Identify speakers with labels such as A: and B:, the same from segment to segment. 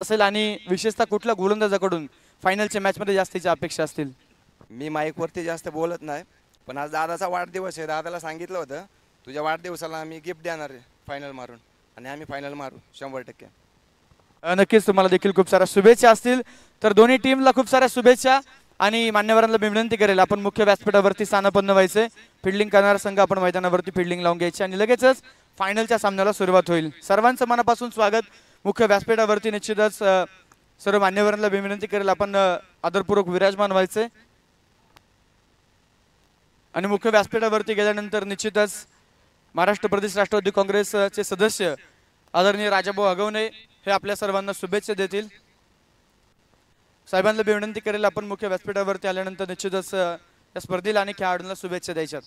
A: असेल आणि विशेषतः कुठल्या गोलंदाजाकडून फायनलच्या मॅचमध्ये जास्तीच्या अपेक्षा असतील?
B: मी माईकवरती जास्त बोलत नाही, पण आज दादाचा वाढदिवस आहे. दादाला सांगितलं होतं तुझ्या वाढदिवसाला आम्ही गिफ्ट देणार आहे फायनल मारून, आणि आम्ही फायनल मारू 100%.
A: नक्कीच तुम्हाला देखील खूप साऱ्या शुभेच्छा असतील. तर दोन्ही टीमला खूप साऱ्या शुभेच्छा आणि मान्यवरांना मी विनंती करेल आपण मुख्य व्यासपीठावरती स्थानापन्न व्हायचे. फिल्डिंग करणारा संघ आपण मैदानावरती फिल्डिंग लावून घ्यायची आणि लगेचच फायनलच्या सामन्याला सुरुवात होईल. सर्वांचं मनापासून स्वागत मुख्य व्यासपीठावरती. निश्चितच सर्व मान्यवरांना मी विनंती करेल आपण आदरपूर्वक विराजमान व्हायचे आणि मुख्य व्यासपीठावरती गेल्यानंतर निश्चितच महाराष्ट्र प्रदेश राष्ट्रवादी काँग्रेसचे सदस्य आदरणीय राजाभाऊ हगवणे हे आपल्या सर्वांना शुभेच्छा देतील. साहेबांना विनंती करेल आपण मुख्य व्यासपीठावरती आल्यानंतर निश्चितच या स्पर्धेला आणि खेळाडूंना शुभेच्छा द्यायच्यात.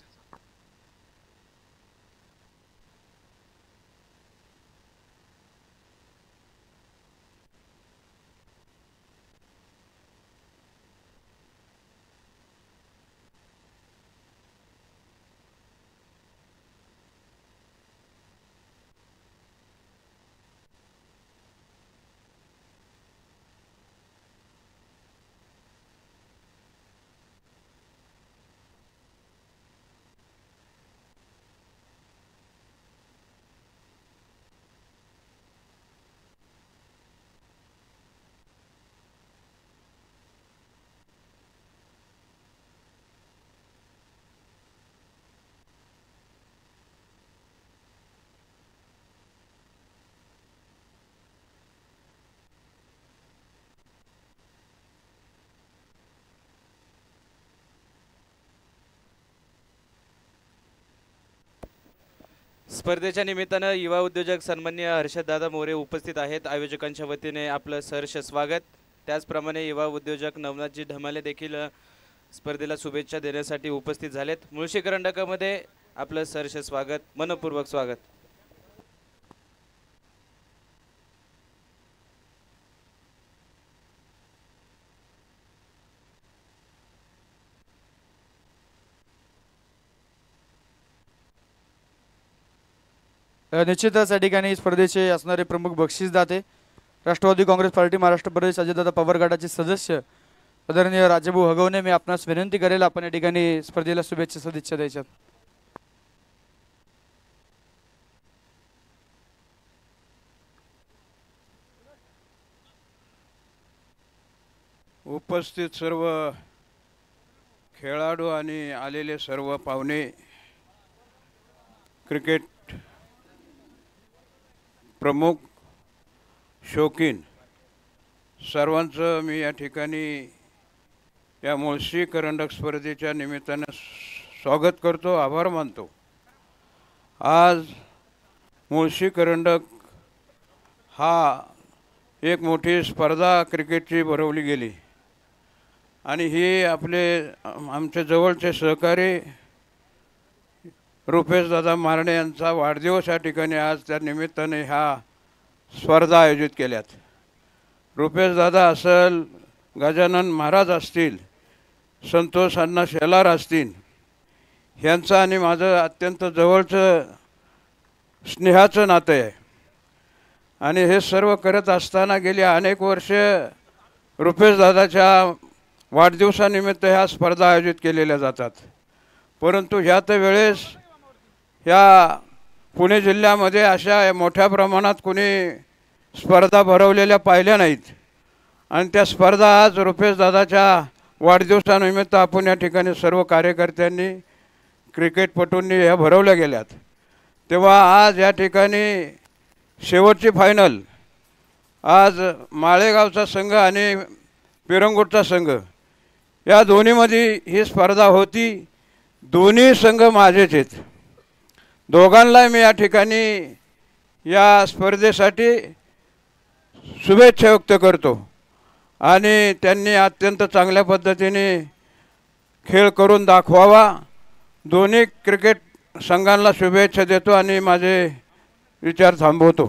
C: स्पर्धेच्या निमित्तानं युवा उद्योजक सन्माननीय हर्षददादा मोरे उपस्थित आहेत. आयोजकांच्या वतीने आपलं सहर्ष स्वागत. त्याचप्रमाणे युवा उद्योजक नवनाथजी ढमाले देखील स्पर्धेला शुभेच्छा देण्यासाठी उपस्थित झालेत. मुळशी करंडकामध्ये आपलं सहर्ष स्वागत, मनपूर्वक स्वागत.
A: निश्चितच या ठिकाणी स्पर्धेचे असणारे प्रमुख बक्षीसदाते राष्ट्रवादी काँग्रेस पार्टी महाराष्ट्र प्रदेश अजितदादा पवार गटाचे सदस्य आदरणीय राजाभाऊ हगवणे मी आपणास विनंती करेल आपण या ठिकाणी स्पर्धेला शुभेच्छा सदिच्छा द्यायच्यात.
D: उपस्थित सर्व खेळाडू आणि आलेले सर्व पाहुणे, क्रिकेट प्रमुख, शौकीन सर्वांचं मी या ठिकाणी या मुळशी करंडक स्पर्धेच्या निमित्तानं स्वागत करतो, आभार मानतो. आज मुळशी करंडक हा एक मोठी स्पर्धा क्रिकेटची भरवली गेली आणि ही आमचे जवळचे सहकारी रुपेशदादा मारणे यांचा वाढदिवस या ठिकाणी आज त्या निमित्ताने ह्या स्पर्धा आयोजित केल्यात. रुपेशदादा असेल, गजानन महाराज असतील, संतोष अण्णा शेलार असतील, ह्यांचं आणि माझं अत्यंत जवळचं स्नेहाचं नातं आहे आणि हे सर्व करत असताना गेली अनेक वर्ष रुपेशदादाच्या वाढदिवसानिमित्त ह्या स्पर्धा आयोजित केलेल्या जातात. परंतु ह्याच वेळेस ह्या पुणे जिल्ह्यामध्ये अशा मोठ्या प्रमाणात कोणी स्पर्धा भरवलेल्या पाहिल्या नाहीत आणि त्या स्पर्धा आज रुपेशदादाच्या वाढदिवसानिमित्त आपण या ठिकाणी सर्व कार्यकर्त्यांनी, क्रिकेटपटूंनी ह्या भरवल्या गेल्यात. तेव्हा आज या ठिकाणी शेवटची फायनल आज माळेगावचा संघ आणि पिरंगुटचा संघ या दोन्हीमध्ये ही स्पर्धा होती. दोन्ही संघ माझेच आहेत. दोघांना मी या ठिकाणी या स्पर्धेसाठी शुभेच्छा व्यक्त करतो आणि त्यांनी अत्यंत चांगल्या पद्धतीने खेळ करून दाखवावा. दोन्ही क्रिकेट संघांना शुभेच्छा देतो आणि माझे विचार थांबवतो.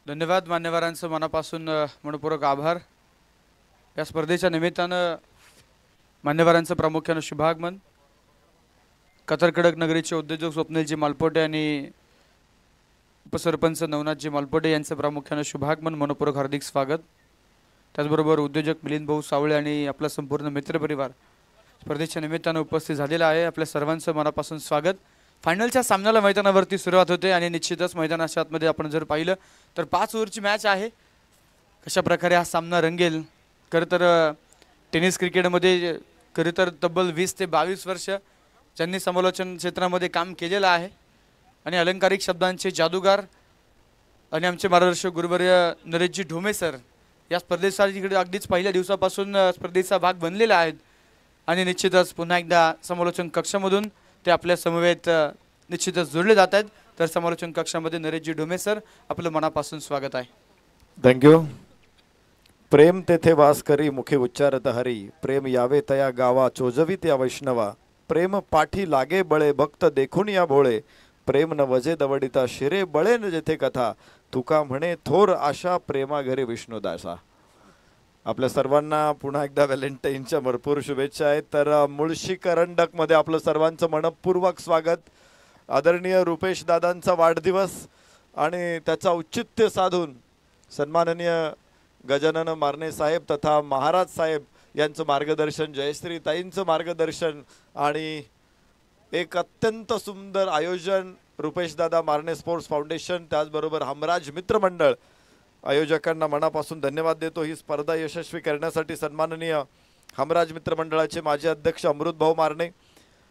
A: धन्यवाद. मान्यवरांचं मनापासून मनपूर्वक आभार. या स्पर्धेच्या निमित्तानं मान्यवरांचं प्रामुख्यानं शुभागमन. कथरकडक नगरीचे उद्योजक स्वप्नीलजी मालपोटे आणि उपसरपंच नवनाथजी मालपोटे यांचं प्रामुख्याने शुभागमन मनपूर्वक हार्दिक स्वागत. त्याचबरोबर उद्योजक मिलिंद भाऊ सावळे आणि आपला संपूर्ण मित्रपरिवार स्पर्धेच्या निमित्तानं उपस्थित झालेला आहे. आपल्या सर्वांचं मनापासून स्वागत. फायनलच्या सामन्याला मैदानावरती सुरुवात होते आणि निश्चितच मैदानाच्या आतमध्ये आपण जर पाहिलं तर 5 ओव्हरची मॅच आहे. कशा प्रकारे हा सामना रंगेल. खरं तर टेनिस क्रिकेटमध्ये खरं तर तब्बल 20 ते 22 वर्ष ज्यांनी समालोचन क्षेत्रामध्ये काम केलेलं आहे आणि अलंकारिक शब्दांचे जादूगार आणि आमचे मार्गदर्शक गुरुवर्य नरेशजी ढोमे सर या स्पर्धेसाठी अगदीच पहिल्या दिवसापासून स्पर्धेचा भाग बनलेला आहेत आणि निश्चितच पुन्हा एकदा समालोचन कक्षामधून ते आपल्या समवेत निश्चितच जोडले जात आहेत. तर समालोचन कक्षामध्ये नरेशजी ढोमे सर आपलं मनापासून स्वागत आहे.
E: थँक्यू. प्रेम तेथे वास करी मुखे उच्चारत हरी, प्रेम यावे तया गावा चोजवीत या वैष्णवा, प्रेम पाठी लागे बळे भक्त देखून या भोळे, प्रेम न वजे दवडिता शिरे बळे न जेथे कथा, तुका म्हणे थोर आशा प्रेमा घरी विष्णुदासा. आपल्या सर्वांना पुन्हा एकदा व्हॅलेंटाईनच्या भरपूर शुभेच्छा आहेत. तर मुळशी करंडकमध्ये आपलं सर्वांचं मनपूर्वक स्वागत. आदरणीय रुपेश दादांचा वाढदिवस आणि त्याचा औचित्य साधून सन्माननीय गजानन मारणे साहेब तथा महाराज साहेब यांचं मार्गदर्शन, जयश्री ताईंचं मार्गदर्शन आणि एक अत्यंत सुंदर आयोजन रुपेश दादा मारणे स्पोर्ट्स फाउंडेशन, त्याचबरोबर हमराज मित्रमंडळ आयोजकांना मनापासून धन्यवाद देतो. ही स्पर्धा यशस्वी करण्यासाठी सन्माननीय हमराज मित्रमंडळाचे माजी अध्यक्ष अमृतभाऊ मारणे,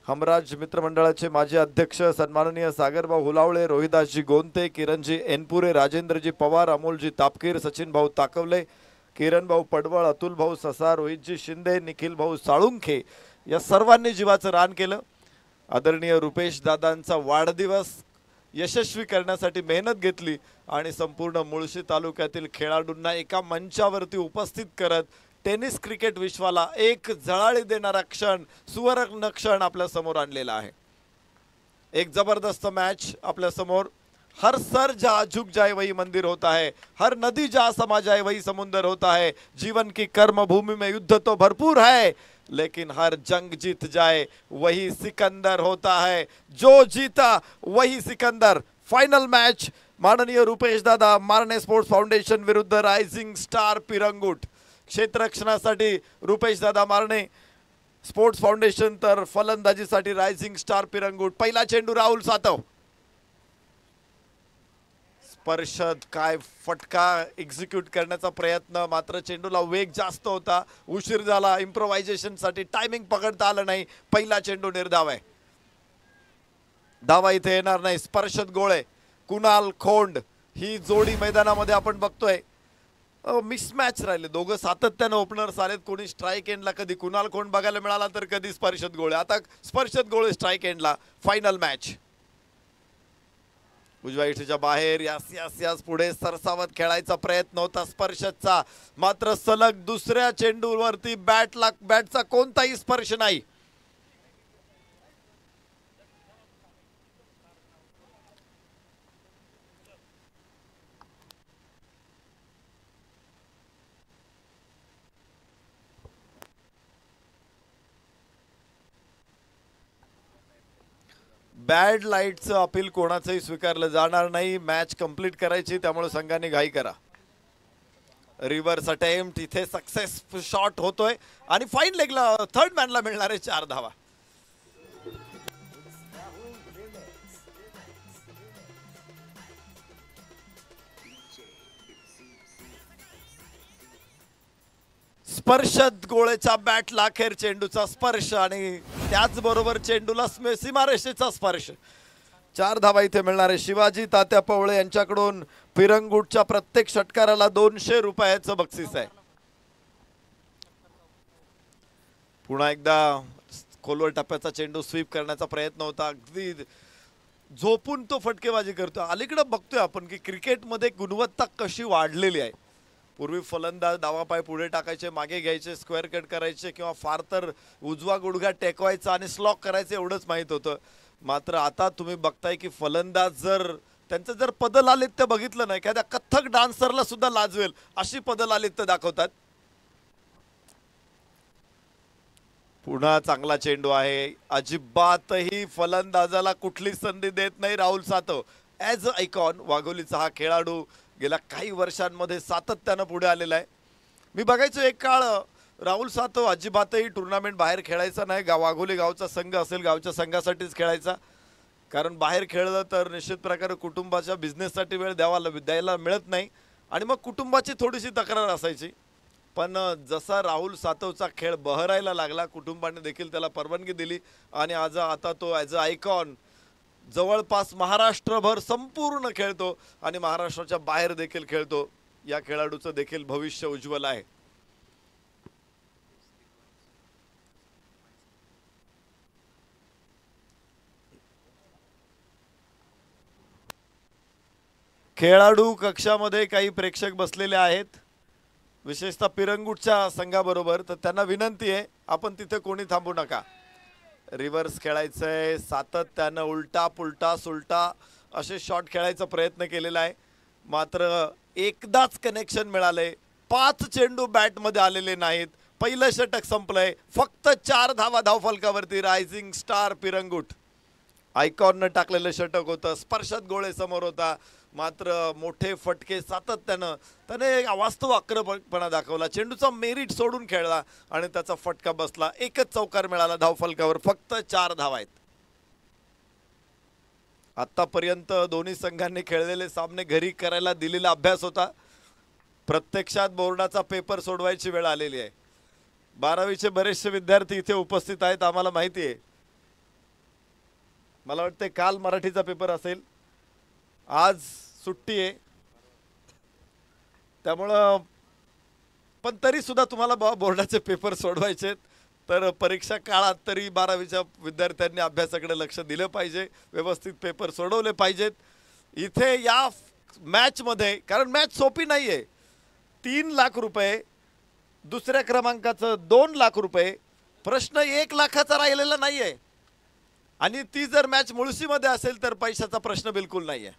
E: हमराज मित्रमंडळाचे माजी अध्यक्ष सन्माननीय सागरभाऊ हुलावळे, रोहिदासजी गोंते, किरणजी एनपुरे, राजेंद्रजी पवार, अमोलजी तापकीर, सचिन भाऊ ताकवले, किरण भाऊ पडवळ, अतुल भाऊ ससा, रोहितजी शिंदे, निखिल भाऊ साळुंखे या सर्वांनी जीवाचं रान केलं. आदरणीय रुपेश दादांचा वाढदिवस यशस्वी करण्यासाठी मेहनत घेतली आणि संपूर्ण मुळशी तालुक्यातील खेळाडूंना एका मंचावरती उपस्थित करत टेनिस क्रिकेट विश्वाला एक झळाळी देणारा क्षण, सुवर्ण क्षण आपल्या समोर आणलेला आहे. एक जबरदस्त मॅच आपल्या समोर. हर सर जहाँ झुक जाए वही मंदिर होता है, हर नदी जहाँ समा जाए वही समुंदर होता है, जीवन की कर्म भूमि में युद्ध तो भरपूर है लेकिन हर जंग जीत जाए वही सिकंदर होता है, जो जीता वही सिकंदर. फाइनल मैच माननीय रुपेश दादा मारणे स्पोर्ट्स फाउंडेशन विरुद्ध रायझिंग स्टार पिरंगुट. क्षेत्ररक्षणासाठी रुपेश दादा मारणे स्पोर्ट्स फाउंडेशन, तर फलंदाजीसाठी रायझिंग स्टार पिरंगुट. पहिला चेंडू राहुल सातव. स्पर्श काय फटका एक्झिक्यूट करण्याचा प्रयत्न, मात्र चेंडूला वेग जास्त होता, उशीर झाला. इम्प्रोव्हायझेशन साठी टायमिंग पकडता आलं नाही. पहिला चेंडू निर्धाव आहे. धावा इथे येणार नाही. स्पर्शत गोळे कुणाल खोंड ही जोडी मैदानामध्ये आपण बघतोय. मिसमॅच राहिले. दोघं सातत्यानं ओपनर्स आलेत. कोणी स्ट्राईक एंडला, कधी कुणाल खोंड बघायला मिळाला तर कधी स्पर्शत गोळे. आता स्पर्शत गोळे स्ट्राईक एंडला. Final match. उजव्या इशीच्या बाहेर यास यास यास पुढे सरसावत खेळायचा प्रयत्न होता स्पर्शतचा, मात्र सलग दुसऱ्या चेंडूवरती बॅटचा कोणताही स्पर्श नाही. बॅड लाईटचं अपील कोणाचंही स्वीकारलं जाणार नाही. मॅच कंप्लीट करायची, त्यामुळे संघाने घाई करा. रिव्हर्स अटेम्प्ट इथे सक्सेस शॉट होतोय आणि फाईन लेगला थर्ड मॅनला मिळणारे 4 धावा. स्पर्शत गोळेच्या बॅटला अखेर चेंडूचा स्पर्श आणि त्याचबरोबर चेंडूला सीमारेषेचा स्पर्श. 4 धावा इथे मिळणारे. शिवाजी तात्या पवळे यांच्याकडून पिरंगुटच्या प्रत्येक षटकाराला 200 रुपयाचं बक्षीस आहे. पुन्हा एकदा खोलवर टप्प्याचा चेंडू स्वीप करण्याचा प्रयत्न होता. अगदी झोपून तो फटकेबाजी करतो. अलीकडे बघतोय आपण की क्रिकेटमध्ये गुणवत्ता कशी वाढलेली आहे. पूर्वी फलंदाज डावा पाय पुढे टाकायचे, मागे घ्यायचे, स्क्वेअर कट करायचे किंवा फार तर उजवा गुडघा टेकवायचा आणि स्लॉक करायचं एवढंच माहीत होतं. मात्र आता तुम्ही बघताय की फलंदाज त्यांचं जर पदलालित्य बघितलं नाही, एखाद्या कथ्थक डान्सरला सुद्धा लाजवेल अशी पदलालित्य दाखवतात. पुन्हा चांगला चेंडू आहे. अजिबातही फलंदाजाला कुठली संधी देत नाही Rahul Satav. As a icon वाघोलीचा हा खेळाडू गेल्या काही वर्षांमध्ये सातत्यानं पुढे आलेला आहे. मी बघायचो एक काळ राहुल सातव अजिबातही टुर्नामेंट बाहेर खेळायचा नाही. वाघोली गावचा संघ असेल गावच्या संघासाठीच खेळायचा, कारण बाहेर खेळलं तर निश्चित प्रकारे कुटुंबाच्या बिझनेससाठी वेळ द्यायला मिळत नाही आणि मग कुटुंबाची थोडीशी तक्रार असायची. पण जसा राहुल सातवचा खेळ बहरायला लागला, कुटुंबाने देखील त्याला परवानगी दिली आणि आता तो ॲज अ आयकॉन जवळपास महाराष्ट्रभर संपूर्ण खेळतो आणि महाराष्ट्राच्या बाहेर देखील खेळतो. या खेळाडूचं देखील भविष्य उज्ज्वल आहे. खेळाडू कक्षामध्ये काही प्रेक्षक बसलेले आहेत, विशेषतः पिरंगुटच्या संघाबरोबर. तर त्यांना विनंती आहे, आपण तिथे कोणी थांबू नका. रिव्हर्स खेळायचंय, सातत्यानं उलटा पुलटा सुलटा असे शॉट खेळायचा प्रयत्न केलेला आहे, मात्र एकदाच कनेक्शन मिळाले. 5 चेंडू बॅटमध्ये आलेले नाहीत. पहिलं षटक संपलंय, फक्त 4 धावा धावफलकावरती. रायझिंग स्टार पिरंगुट आयकॉननं टाकलेलं षटक होतं, स्पर्शात गोळे समोर होता, मात्र मोठे फटके सातत्यानं त्याने वास्तव आक्रमकपणा दाखवला. चेंडूचा मेरिट सोडून खेळला आणि त्याचा फटका बसला. एकच चौकार मिळाला धावफलकावर, फक्त 4 धावा आहेत. आतापर्यंत दोन्ही संघांनी खेळलेले सामने घरी करायला दिलेला अभ्यास होता. प्रत्यक्षात बोर्डाचा पेपर सोडवायची वेळ आलेली आहे. 12वीचे बरेचसे विद्यार्थी इथे उपस्थित आहेत, आम्हाला माहिती आहे. मला वाटते काल मराठीचा पेपर असेल, आज सुट्टी आहे, त्यामुळं पण तरी सुद्धा तुम्हाला बोर्डाचे पेपर सोडवायचे, तर परीक्षा काळात तरी 12वीच्या विद्यार्थ्यांनी अभ्यासाकडे लक्ष दिलं पाहिजे, व्यवस्थित पेपर सोडवले पाहिजेत. इथे या मॅचमध्ये, कारण मॅच सोपी नाही आहे, 3 लाख रुपये, दुसऱ्या क्रमांकाचं 2 लाख रुपये, प्रश्न 1 लाखाचा राहिलेला नाही आहे. आणि ती जर मॅच मुळशीमध्ये असेल तर पैशाचा प्रश्न बिलकुल नाही आहे.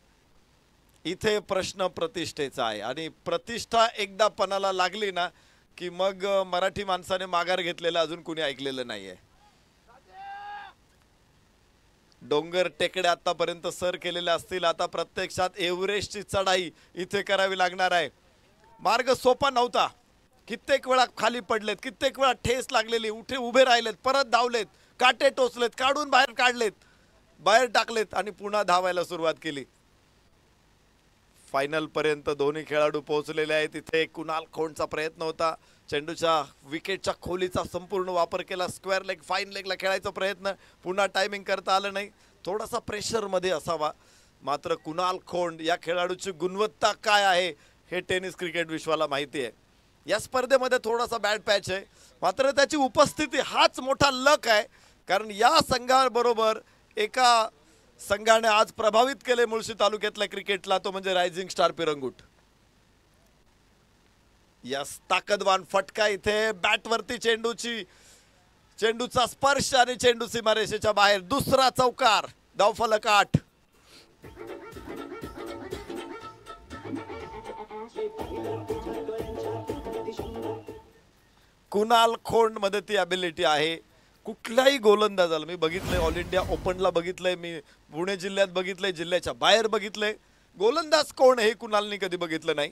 E: इथे प्रश्न प्रतिष्ठेचा आहे आणि प्रतिष्ठा एकदा पणाला लागली ना की मग मराठी माणसाने माघार घेतलेलं अजून कुणी ऐकलेलं नाहीये. डोंगर टेकड्या आतापर्यंत सर केलेल्या असतील, आता प्रत्यक्षात एव्हरेस्टची चढाई इथे करावी लागणार आहे. मार्ग सोपा नव्हता, कित्येक वेळा खाली पडलेत, कित्येक वेळा ठेस लागलेली, उभे राहिलेत, परत धावलेत, काटे टोचलेत, काढून बाहेर काढलेत, बाहेर टाकलेत आणि पुन्हा धावायला सुरुवात केली. फायनल पर्यंत दोन्ही खेळाडू पोहोचलेले आहेत. इथे कुणाल खोंडचा प्रयत्न होता, चेंडूच्या विकेटच्या खोलीचा संपूर्ण वापर केला, स्क्वेअर लेग फाईन लेगला खेळायचा प्रयत्न, पुन्हा टायमिंग करता आलं नाही, थोडासा प्रेशरमध्ये असावा. मात्र कुणाल खोंड या खेळाडूची गुणवत्ता काय आहे हे टेनिस क्रिकेट विश्वाला माहिती आहे. या स्पर्धेमध्ये थोडासा बॅड पॅच आहे, मात्र त्याची उपस्थिती हाच मोठा लक आहे, कारण या संघाबरोबर एका संघाने आज प्रभावित केले मुळशी तालुक्यातल्या क्रिकेटला, तो म्हणजे रायझिंग स्टार पिरंगुट. यस, ताकदवान फटका इथे बॅटवरती, चेंडूचा स्पर्श आणि चेंडू सीमारेषेच्या बाहेर. दुसरा चौकार, धावफलक 8. कुणाल खोंड मध्ये ती ॲबिलिटी आहे. कुठल्याही गोलंदाजाला मी बघितलंय, ऑल इंडिया ओपनला बघितलंय, मी पुणे जिल्ह्यात बघितलंय, जिल्ह्याच्या बाहेर बघितलंय, गोलंदाज कोण हे कुणालनी कधी बघितलं नाही.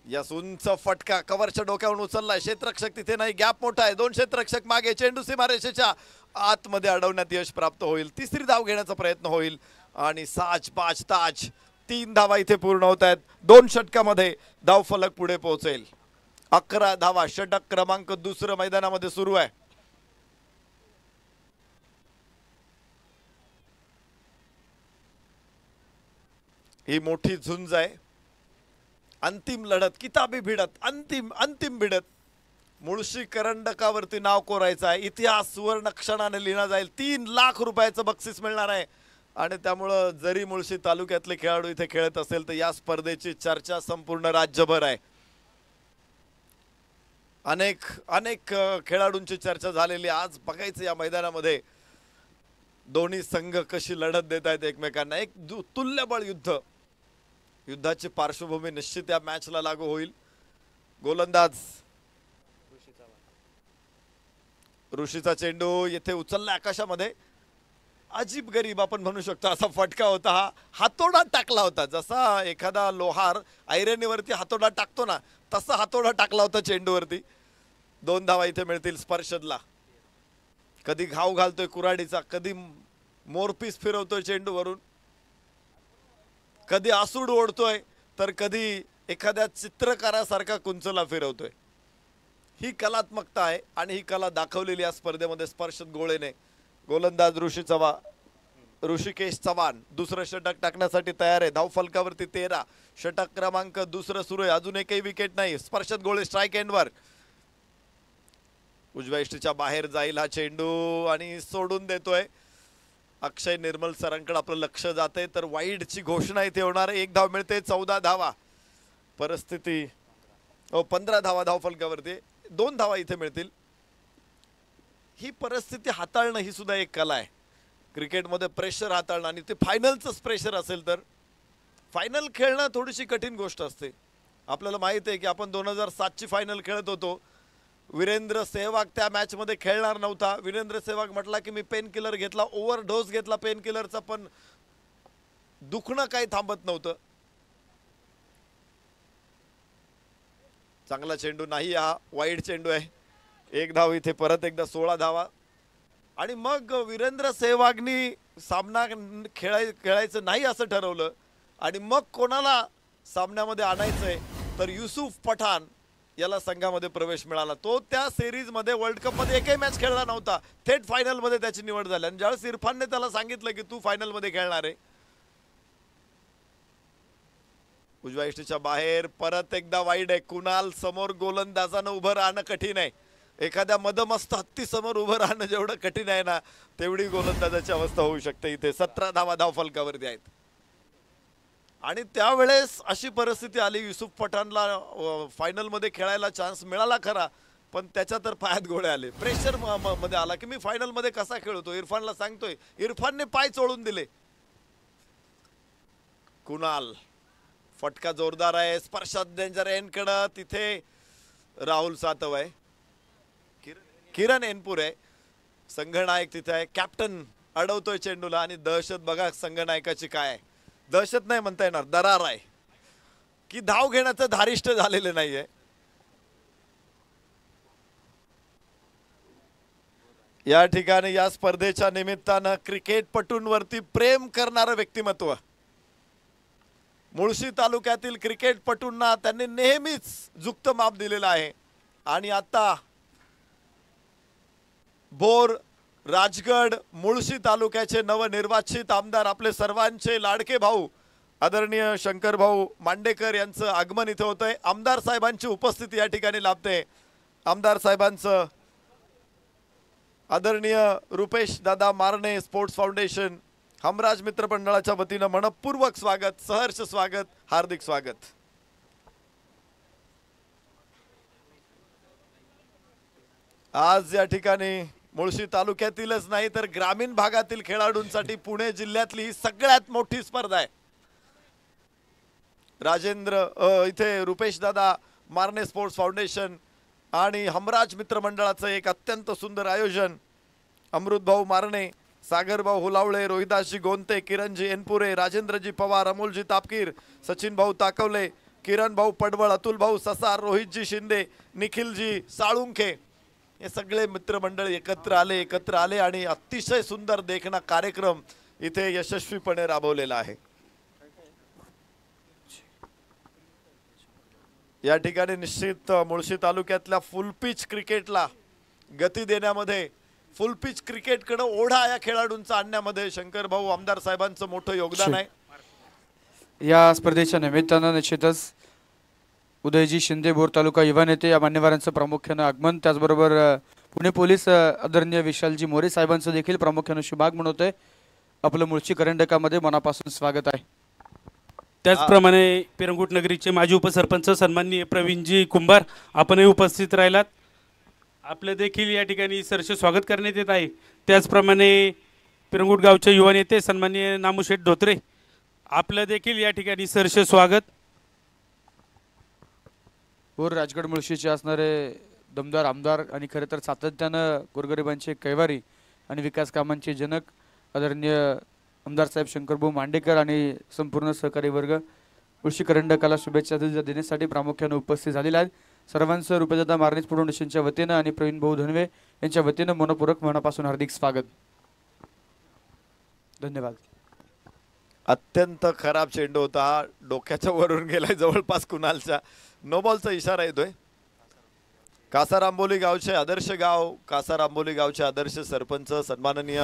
E: या उंच फटका कव्हरच्या डोक्यावरून उचललाय, क्षेत्ररक्षक तिथे नाही, गॅप मोठा आहे, 2 क्षेत्ररक्षक मागे, चेंडू सीमारेषेच्या आतमध्ये अडवण्यात यश प्राप्त होईल. तिसरी धाव घेण्याचा प्रयत्न होईल आणि 6-5 ताज, 3 धावा इथे पूर्ण होत आहेत. 2 षटकामध्ये धावफलक पुढे पोहोचेल. 11 धावा, षटक क्रमांक 2 मैदानामध्ये सुरू आहे. ही मोठी झुंज आहे, अंतिम लढत, किताबी भिडत, अंतिम भिडत. मुळशी करंडकावरती नाव कोरायचं आहे, इतिहास सुवर्ण क्षणाने लिहिला जाईल. 3 लाख रुपयाचं बक्षीस मिळणार आहे आणि त्यामुळं जरी मुळशी तालुक्यातले खेळाडू इथे खेळत असेल तर या स्पर्धेची चर्चा संपूर्ण राज्यभर आहे. अनेक खेळाडूंची चर्चा झालेली. आज बघायचं या मैदानामध्ये दोन्ही संघ कशी लढत देत आहेत एकमेकांना. एक तुल्यबळ युद्धाची पार्श्वभूमी निश्चित या मॅचला लागू होईल. गोलंदाज ऋषीचा चेंडू येथे उचलला आकाशामध्ये, अजीब गरीब आपण म्हणू शकतो असा फटका होता. हा हातोडा टाकला होता, जसा एखादा लोहार ऐरणीवरती हातोडा टाकतो ना तसा हातोडा टाकला होता चेंडूवरती. 2 धावा इथे मिळतील स्पर्शदला. कधी घाव घालतोय कुऱ्हाडीचा, कधी मोरपीस फिरवतोय चेंडूवरून, कधी आसूड ओढतोय, तर कधी एखाद्या चित्रकारासारखा कुंचला फिरवतोय. ही कलात्मकता आहे आणि ही कला दाखवलेली या स्पर्धेमध्ये स्पर्शद गोळेने. गोलंदाज ऋषिकेश चव्हाण दुसरं षटक टाकण्यासाठी तयार आहे. धावफलकावरती 13, षटक क्रमांक दुसरं सुरू आहे. अजून एकही विकेट नाही. स्पर्शद गोळे स्ट्राईक एंडवर. उजव्या इष्टीच्या बाहेर जाईल हा चेंडू आणि सोडून देतोय. अक्षय निर्मल सरांकडे आपलं लक्ष जाते, तर वाईडची घोषणा इथे होणार आहे. 1 धाव मिळते. 14 धावा परिस्थिती. 15 धावा धावफलकावरती. 2 धावा इथे मिळतील. ही परिस्थिती हाताळणं ही सुद्धा एक कला आहे क्रिकेटमध्ये. प्रेशर हाताळणं, आणि ते फायनलचंच प्रेशर असेल तर फायनल खेळणं थोडीशी कठीण गोष्ट असते. आपल्याला माहित आहे की आपण 2007ची फायनल खेळत होतो. वीरेंद्र सेहवाग त्या मॅच मध्ये खेळणार नव्हता. वीरेंद्र सेहवाग म्हटला की मी पेन किलर घेतला, ओव्हरडोस घेतला पेन किलरचा, पण दुखणं काही थांबत नव्हतं. चांगला चेंडू नाही, हा वाईड चेंडू आहे. 1 धाव इथे. परत एकदा 16 धावा. आणि मग वीरेंद्र सेहवागनी सामना खेळायचं नाही असं ठरवलं आणि मग कोणाला सामन्यामध्ये आणायचंय, तर युसुफ पठाण याला संघामध्ये प्रवेश मिळाला. तो त्या सिरीज मध्ये वर्ल्ड कप मध्ये एकही मॅच खेळला नव्हता. थेट फायनल मध्ये त्याची निवड झाली आणि ज्यावेळेस इरफानने त्याला सांगितलं की तू फायनल मध्ये खेळणार आहे. उजव्या इष्टीच्या बाहेर परत एकदा वाईड आहे. कुणाल समोर गोलंदाजानं उभं राहणं कठीण आहे. एखाद्या मदमस्त हत्ती समोर उभं राहणं जेवढं कठीण आहे ना, तेवढी गोलंदाजाची अवस्था होऊ शकते इथे. 17 धावा धावफलकावरती आहेत. आणि त्यावेळेस अशी परिस्थिती आली, युसुफ पठाणला फायनल मध्ये खेळायला चान्स मिळाला खरा, पण त्याच्या तर पायात गोळे आले. प्रेशर मध्ये आला की मी फायनल मध्ये कसा खेळतो. इरफानला सांगतोय, इरफानने पाय चोळून दिले. कुणाल, फटका जोरदार आहे. स्पर्शात डेंजर एंडकडं. तिथे राहुल सातव आहे, किरण एनपूर आहे, संघनायक तिथे आहे. कॅप्टन अडवतोय चेंडूला आणि दहशत बघा संघनायकाची काय आहे. दहशत नाही म्हणता येणार, दरार आहे की धाव घेण्याचं धारिष्ट झालेलं नाहीये. या ठिकाणी या स्पर्धेच्या निमित्तानं क्रिकेटपटूंवरती प्रेम करणारं व्यक्तिमत्व. मुळशी तालुक्यातील क्रिकेटपटूंना त्यांनी नेहमीच जुक्त माप दिलेला आहे. आणि आता बोर, राजगड, मुळशी तालुक्याचे नवनिर्वाचित आमदार, आपले सर्वांचे लाडके भाऊ आदरणीय शंकर भाऊ मांडेकर यांचं आगमन इथे होतंय. आमदार साहेबांची उपस्थिती या ठिकाणी लाभते. आमदार साहेबांचं आदरणीय रुपेश दादा मारणे स्पोर्ट्स फाउंडेशन हमराज मित्र मंडळाच्या वतीनं मनपूर्वक स्वागत, सहर्ष स्वागत, हार्दिक स्वागत. आज या ठिकाणी मुळशी तालुक्यातीलच नाही तर ग्रामीण भागातील खेळाडूंसाठी पुणे जिल्ह्यातली ही सगळ्यात मोठी स्पर्धा आहे. राजेंद्र इथे रुपेश दादा मारणे स्पोर्ट्स फाउंडेशन आणि हमराज मित्र मंडळाचं एक अत्यंत सुंदर आयोजन. अमृत भाऊ मारणे, सागर भाऊ हुलावळे, रोहिदासजी गोंते, किरणजी एनपुरे, राजेंद्रजी पवार, अमोलजी तापकीर, सचिन भाऊ ताकवले, किरण भाऊ पडवळ, अतुल भाऊ ससार, रोहितजी शिंदे, निखिलजी साळुंखे, हे सगळे मित्रमंडळ एकत्र आले आणि अतिशय सुंदर देखणा कार्यक्रम इथे यशस्वीपणे राबवलेला आहे. या ठिकाणी निश्चित मुळशी तालुक्यातल्या फुल पिच क्रिकेटला गती देण्यामध्ये, फुल पिच क्रिकेटकडे ओढा या खेळाडूंचा आणण्यामध्ये शंकर भाऊ आमदार साहेबांचं मोठं योगदान आहे.
A: या स्पर्धेच्या निमित्तानं निश्चितच उदयजी शिंदे, बोर तालुका युवा नेते या मान्यवरांचं प्रामुख्यानं आगमन, त्याचबरोबर पुणे पोलीस आदरणीय विशालजी मोरे साहेबांचं देखील प्रामुख्यानं शुभागमन होतंय. आपलं मुळशी करंडकामध्ये मनापासून स्वागत आहे.
F: त्याचप्रमाणे पिरंगुट नगरीचे माजी उपसरपंच सन्माननीय प्रवीणजी कुंभार आपणही उपस्थित राहिलात. आपलं देखील या ठिकाणी सरसे स्वागत करण्यात येत आहे. त्याचप्रमाणे पिरंगुट गावचे युवा नेते सन्माननीय नामूशेठ धोत्रे आपलं देखील या ठिकाणी सरसे स्वागत.
A: बोर राजगड मुळशीचे असणारे दमदार आमदार आणि खरं तर सातत्यानं गोरगरिबांचे कैवारी आणि विकास कामांचे जनक आदरणीय आमदार साहेब शंकरभाऊ मांडेकर आणि संपूर्ण सहकारी वर्ग मुळशी करंडकाला शुभेच्छा देण्यासाठी प्रामुख्याने उपस्थित झालेला आहे. सर्वांचं रुपयादादा मार्निस फाउंडेशनच्या वतीनं आणि प्रवीण भाऊ धनवे यांच्या वतीनं मनपूर्वक मनापासून हार्दिक स्वागत. धन्यवाद.
E: अत्यंत खराब चेंडू होता हा, डोक्याच्या वरून गेलाय जवळपास कुणालच्या. नो बॉलचा इशारा येतोय. कासार आंबोली गावचे आदर्श गाव, कासार आंबोली गावचे आदर्श सरपंच सन्माननीय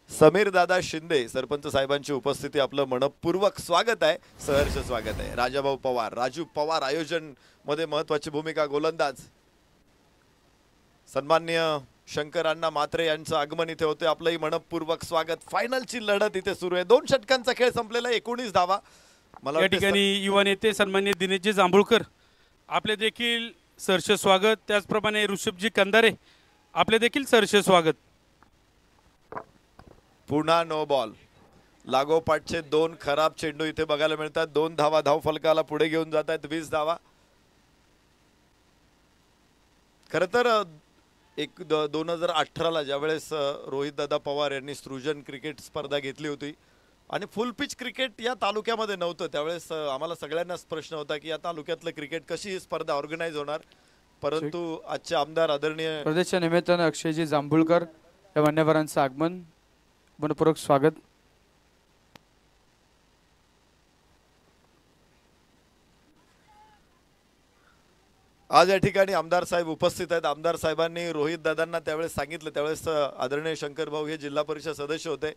E: समीर दादा शिंदे सरपंच साहेबांची उपस्थिती आपलं मनपूर्वक स्वागत आहे, सहर्ष स्वागत आहे. राजाभाऊ पवार, राजू पवार आयोजन मध्ये महत्वाची भूमिका, गोलंदाज सन्माननीय शंकर अण्णा मात्रे यांचं आगमन इथे होते, आपलंही मनपूर्वक स्वागत. फायनलची लढत इथे सुरू आहे. 2 षटकांचा खेळ संपलेला, 19 धावा. मला
F: या ठिकाणी युवा नेते सन्माननीय दिनेशजी जांभूळकर आपले देखील सहर्ष स्वागत. त्याचप्रमाणे ऋषभजी कंदारे आपले देखील सहर्ष स्वागत.
E: पुन्हा नो बॉल. लागोपाठचे 2 खराब चेंडू इथे बघायला मिळतात. 2 धावा धाव फलकाला पुढे घेऊन जात आहेत. 20 धावा. खर तर 2018ला ज्यावेळेस रोहित दादा पवार यांनी सृजन क्रिकेट स्पर्धा घेतली होती आणि फुल पिच क्रिकेट या तालुक्यामध्ये नव्हतं, त्यावेळेस आम्हाला सगळ्यांनाच प्रश्न होता की या तालुक्यातलं क्रिकेट कशी ही स्पर्धा ऑर्गनाईज होणार. परंतु आजचे आमदार आदरणीय
A: प्रदेशच्या निमित्तानं अक्षयजी जांभूळकर या मान्यवरांचं आगमन, मनपूर्वक स्वागत.
E: आज या ठिकाणी आमदार साहेब उपस्थित आहेत. आमदार साहेबांनी रोहित दादांना त्यावेळेस सांगितलं, त्यावेळेस आदरणीय शंकर भाऊ हे जिल्हा परिषद सदस्य होते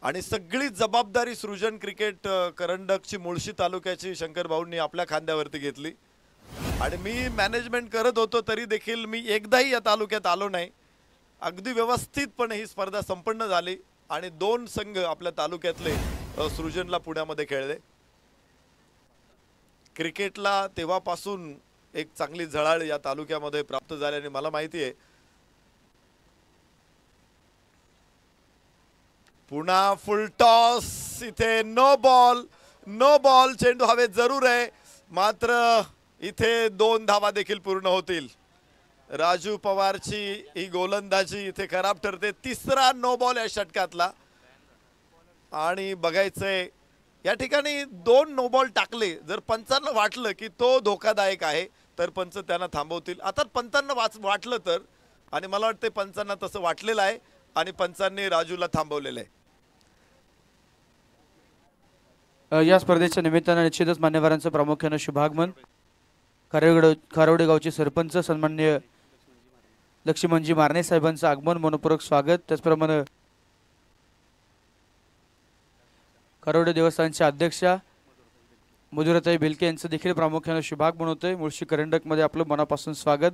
E: आणि सगळी जबाबदारी सृजन क्रिकेट करंडकची मुळशी तालुक्याची शंकर भाऊंनी आपल्या खांद्यावरती घेतली आणि मी मॅनेजमेंट करत होतो तरी देखील मी एकदाही या तालुक्यात आलो नाही. अगदी व्यवस्थितपणे ही स्पर्धा संपन्न झाली आणि 2 संघ आपल्या तालुक्यातले सृजनला पुण्यामध्ये खेळले. क्रिकेटला तेव्हापासून एक चांगली झळाळ या तालुक्यामध्ये प्राप्त झाल्याने मला माहिती आहे. पुन्हा फुल टॉस, इथे नो बॉल. नो बॉल, चेंडू हवेत जरूर आहे मात्र इथे 2 धावा देखील पूर्ण होतील. राजू पवारची ही गोलंदाजी इथे खराब ठरते. 3रा नो बॉल या षटकातला आणि बघायचंय या ठिकाणी 2 नो बॉल टाकले. जर पंचांना वाटलं की तो धोकादायक आहे तर पंच त्यांना थांबवतील. आता पंचांना वाटलं तर, आणि मला वाटतं पंचांना तसं वाटलेलं आहे आणि पंचांनी राजूला थांबवलेलं आहे.
A: या स्पर्धेच्या निमित्तानं निश्चितच मान्यवरांचं प्रामुख्यानं शुभागमन. खारोडे गावचे सरपंच सन्माननीय लक्ष्मणजी मारणे साहेबांचं आगमन, मनपूर्वक स्वागत. त्याचप्रमाणे खारोडे देवस्थानच्या अध्यक्षा मधुराताई भिलके यांचं देखील प्रामुख्यानं शुभागमन होतंय. मुळशी करंडकमध्ये आपलं मनापासून स्वागत.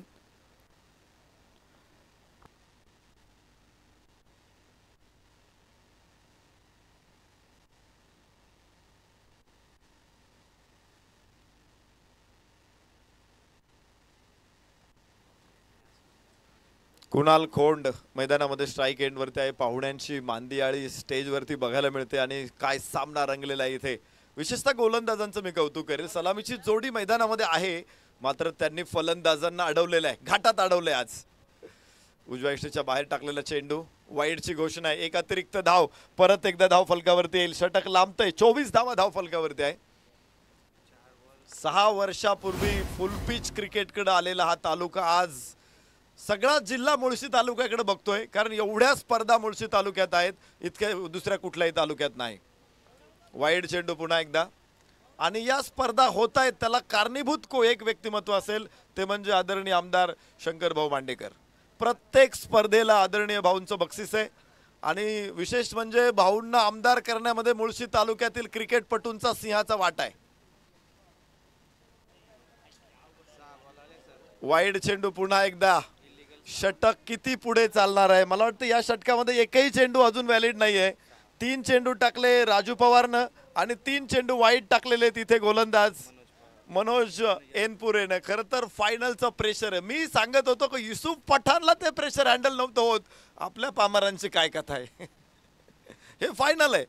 E: कुणाल खोंड मैदानामध्ये स्ट्राईक एंड वरती आहे. पाहुण्यांची मांदियाळी स्टेज वरती बघायला मिळते आणि काय सामना रंगलेला आहे इथे. विशेषतः गोलंदाजांचं मी कौतुक करेल. सलामीची जोडी मैदानामध्ये आहे मात्र त्यांनी फलंदाजांना अडवलेलं आहे, घाटात अडवलंय. आज उजव्या इष्टीच्या बाहेर टाकलेला चेंडू, वाईडची घोषणा आहे. 1 अतिरिक्त धाव, परत एकदा धाव फलकावरती येईल. षटक लांबतंय. 24 धावा धाव फलकावरती आहे. 6 वर्षापूर्वी फुल पिच क्रिकेटकडे आलेला हा तालुका आज सगळा जिल्हा मुळशी तालुक्याकडे बघतोय, कारण एवढ्या स्पर्धा मुळशी तालुक्यात आहेत इतक्या दुसऱ्या कुठल्याही तालुक्यात नाही. वाईड चेंडू पुन्हा एकदा, आणि या स्पर्धा होत आहेत त्याला कारणीभूत एक व्यक्तिमत्व असेल ते म्हणजे आदरणीय आमदार शंकर भाऊ मांडेकर. प्रत्येक स्पर्धेला आदरणीय भाऊंचं बक्षीस आहे आणि विशेष म्हणजे भाऊंना आमदार करण्यामध्ये मुळशी तालुक्यातील क्रिकेटपटूंचा सिंहाचा वाटा आहे. वाईड चेंडू पुन्हा एकदा. षटक किती पुढे चालणार आहे? मला वाटतं या षटकामध्ये एकही चेंडू अजून व्हॅलिड नाही आहे. 3 चेंडू टाकले राजू पवारनं आणि 3 चेंडू वाईट टाकलेले तिथे गोलंदाज मनोज एनपुरेनं. खरं तर फायनलचं प्रेशर आहे. मी सांगत होतो की युसुफ पठाणला ते प्रेशर हँडल नव्हतं होत. आपल्या पामरांची काय कथा आहे. हे फायनल आहे.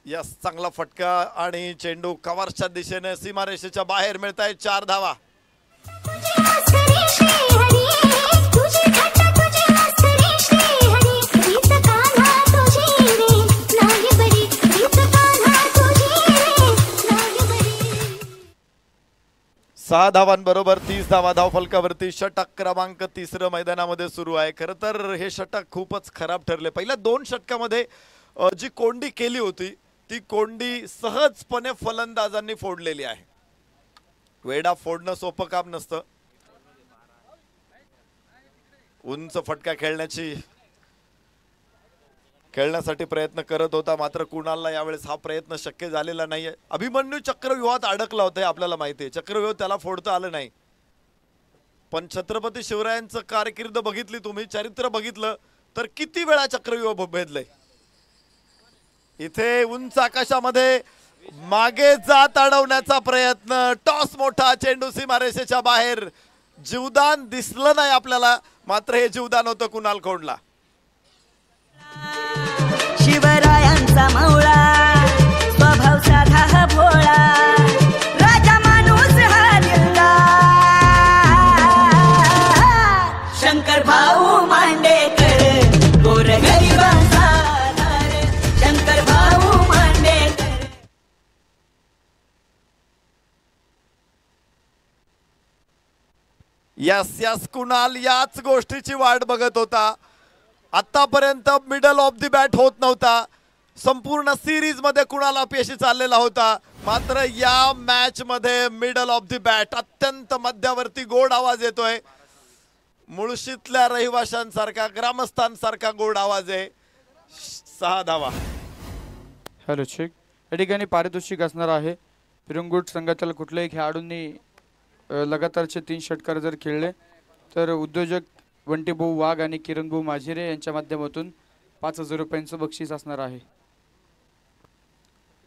E: यस, चांगला फटका आणि चेंडू कव्हरच्या दिशेने सीमारेषेच्या बाहेर मिळत आहे. 4 धावा. 6 धावांबरोबर 30 धावा धावफलकावरती. षटक क्रमांक 3 मैदानामध्ये सुरू आहे. खरं तर हे षटक खूपच खराब ठरले. पहिल्या 2 षटकामध्ये जी कोंडी केली होती ती कोंडी सहजपणे फलंदाजांनी फोडलेली आहे. वेडा फोडणं सोपं काम नसतं. उंच फटका खेळण्यासाठी प्रयत्न करत होता, मात्र कुणालला यावेळेस हा प्रयत्न शक्य झालेला नाहीये. अभिमन्यू चक्रव्यूहात अडकला होता, आपल्याला माहिती आहे. चक्रव्यूह त्याला फोडता आलं नाही. पण छत्रपती शिवरायांचं कारकीर्द बघितली तुम्ही, चरित्र बघितलं तर किती वेळा चक्रव्यूह भेदलंय. इथे उंच आकाशामध्ये मागे जात अडवण्याचा प्रयत्न, टॉस मोठा, चेंडू सीमारेषेच्या बाहेर. जीवदान दिसलं नाही आपल्याला, मात्र हे जीवदान होतं कुणाल खोंडला.
G: शिवरायांचा मौळा, स्वभाव साधा हा भोळा, राजा माणूस हा दिलदार. शंकर भाऊ मांडेकर गोरगरिबांचा आधार. शंकर भाऊ मांडेकर.
E: यस कुणाल याच गोष्टीची वाट बघत होता. आतापर्यंत मिडल ऑफ द बॅट होत नव्हता. संपूर्ण सिरीज मध्ये कुणाल अपयशी चाललेला होता, मात्र या मॅच मध्ये मिडल ऑफ द बॅट अत्यंत मध्यवर्ती गोड आवाज येतोय. मुळशीतल्या रहिवाशांसारखा, ग्रामस्थांसारखा गोड आवाज आहे. 6 धावा.
A: Hello check. या ठिकाणी पारितोषिक असणार आहे. पिरंगुट संघातील कुठल्याही खेळाडूंनी लगातारचे 3 षटकार जर खेळले तर उद्योजक वंटीभाऊ वाघ आणि किरणभाऊ माझिरे यांच्या माध्यमातून 5,000 रुपयांचं बक्षीस असणार आहे.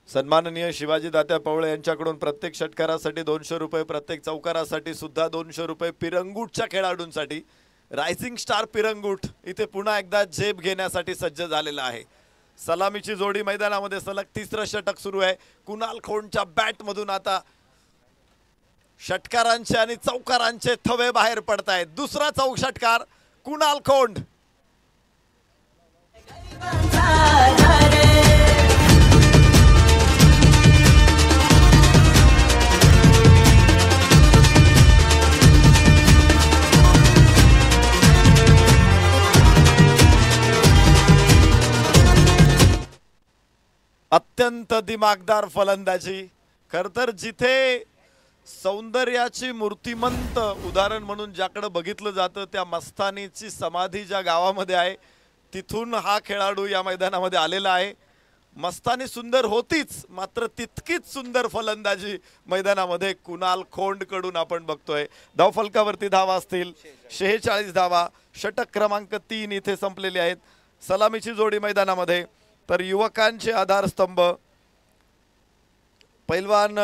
E: सन्माननीय शिवाजी दात्या पवळे यांच्याकडून प्रत्येक षटकारासाठी 200 रुपये, प्रत्येक चौकारासाठी सुद्धा 200 रुपये. पिरंगुटच्या खेळाडूंसाठी रायझिंग स्टार पिरंगुट इथे पुन्हा एकदा झेप घेण्यासाठी सज्ज झालेला आहे. सलामीची जोडी मैदानामध्ये सलग 3रं षटक सुरू आहे. कुणाल खोंडच्या बॅट मधून आता षटकारांचे आणि चौकारांचे थवे बाहेर पडतायत. दुसरा षटकार कुणाल खोंड. अत्यंत दिमागदार फलंदाजी. खर तर जिथे सौंदर्याची मूर्तिमंत उदाहरण म्हणून ज्याकडे बघितलं जातं त्या मस्तानीची समाधी ज्या गावामध्ये आहे तिथून हा खेळाडू या मैदानामध्ये आलेला आहे. मस्तानी सुंदर होतीच, मात्र तितकीच सुंदर फलंदाजी मैदानामध्ये कुणाल खोंड कडून आपण बघतोय. धावफलकावरती धावा असतील 46 धावा. षटक क्रमांक 3 इथे संपलेले आहेत. सलामीची जोडी मैदानामध्ये. तर युवकांचे आधारस्तंभ पैलवान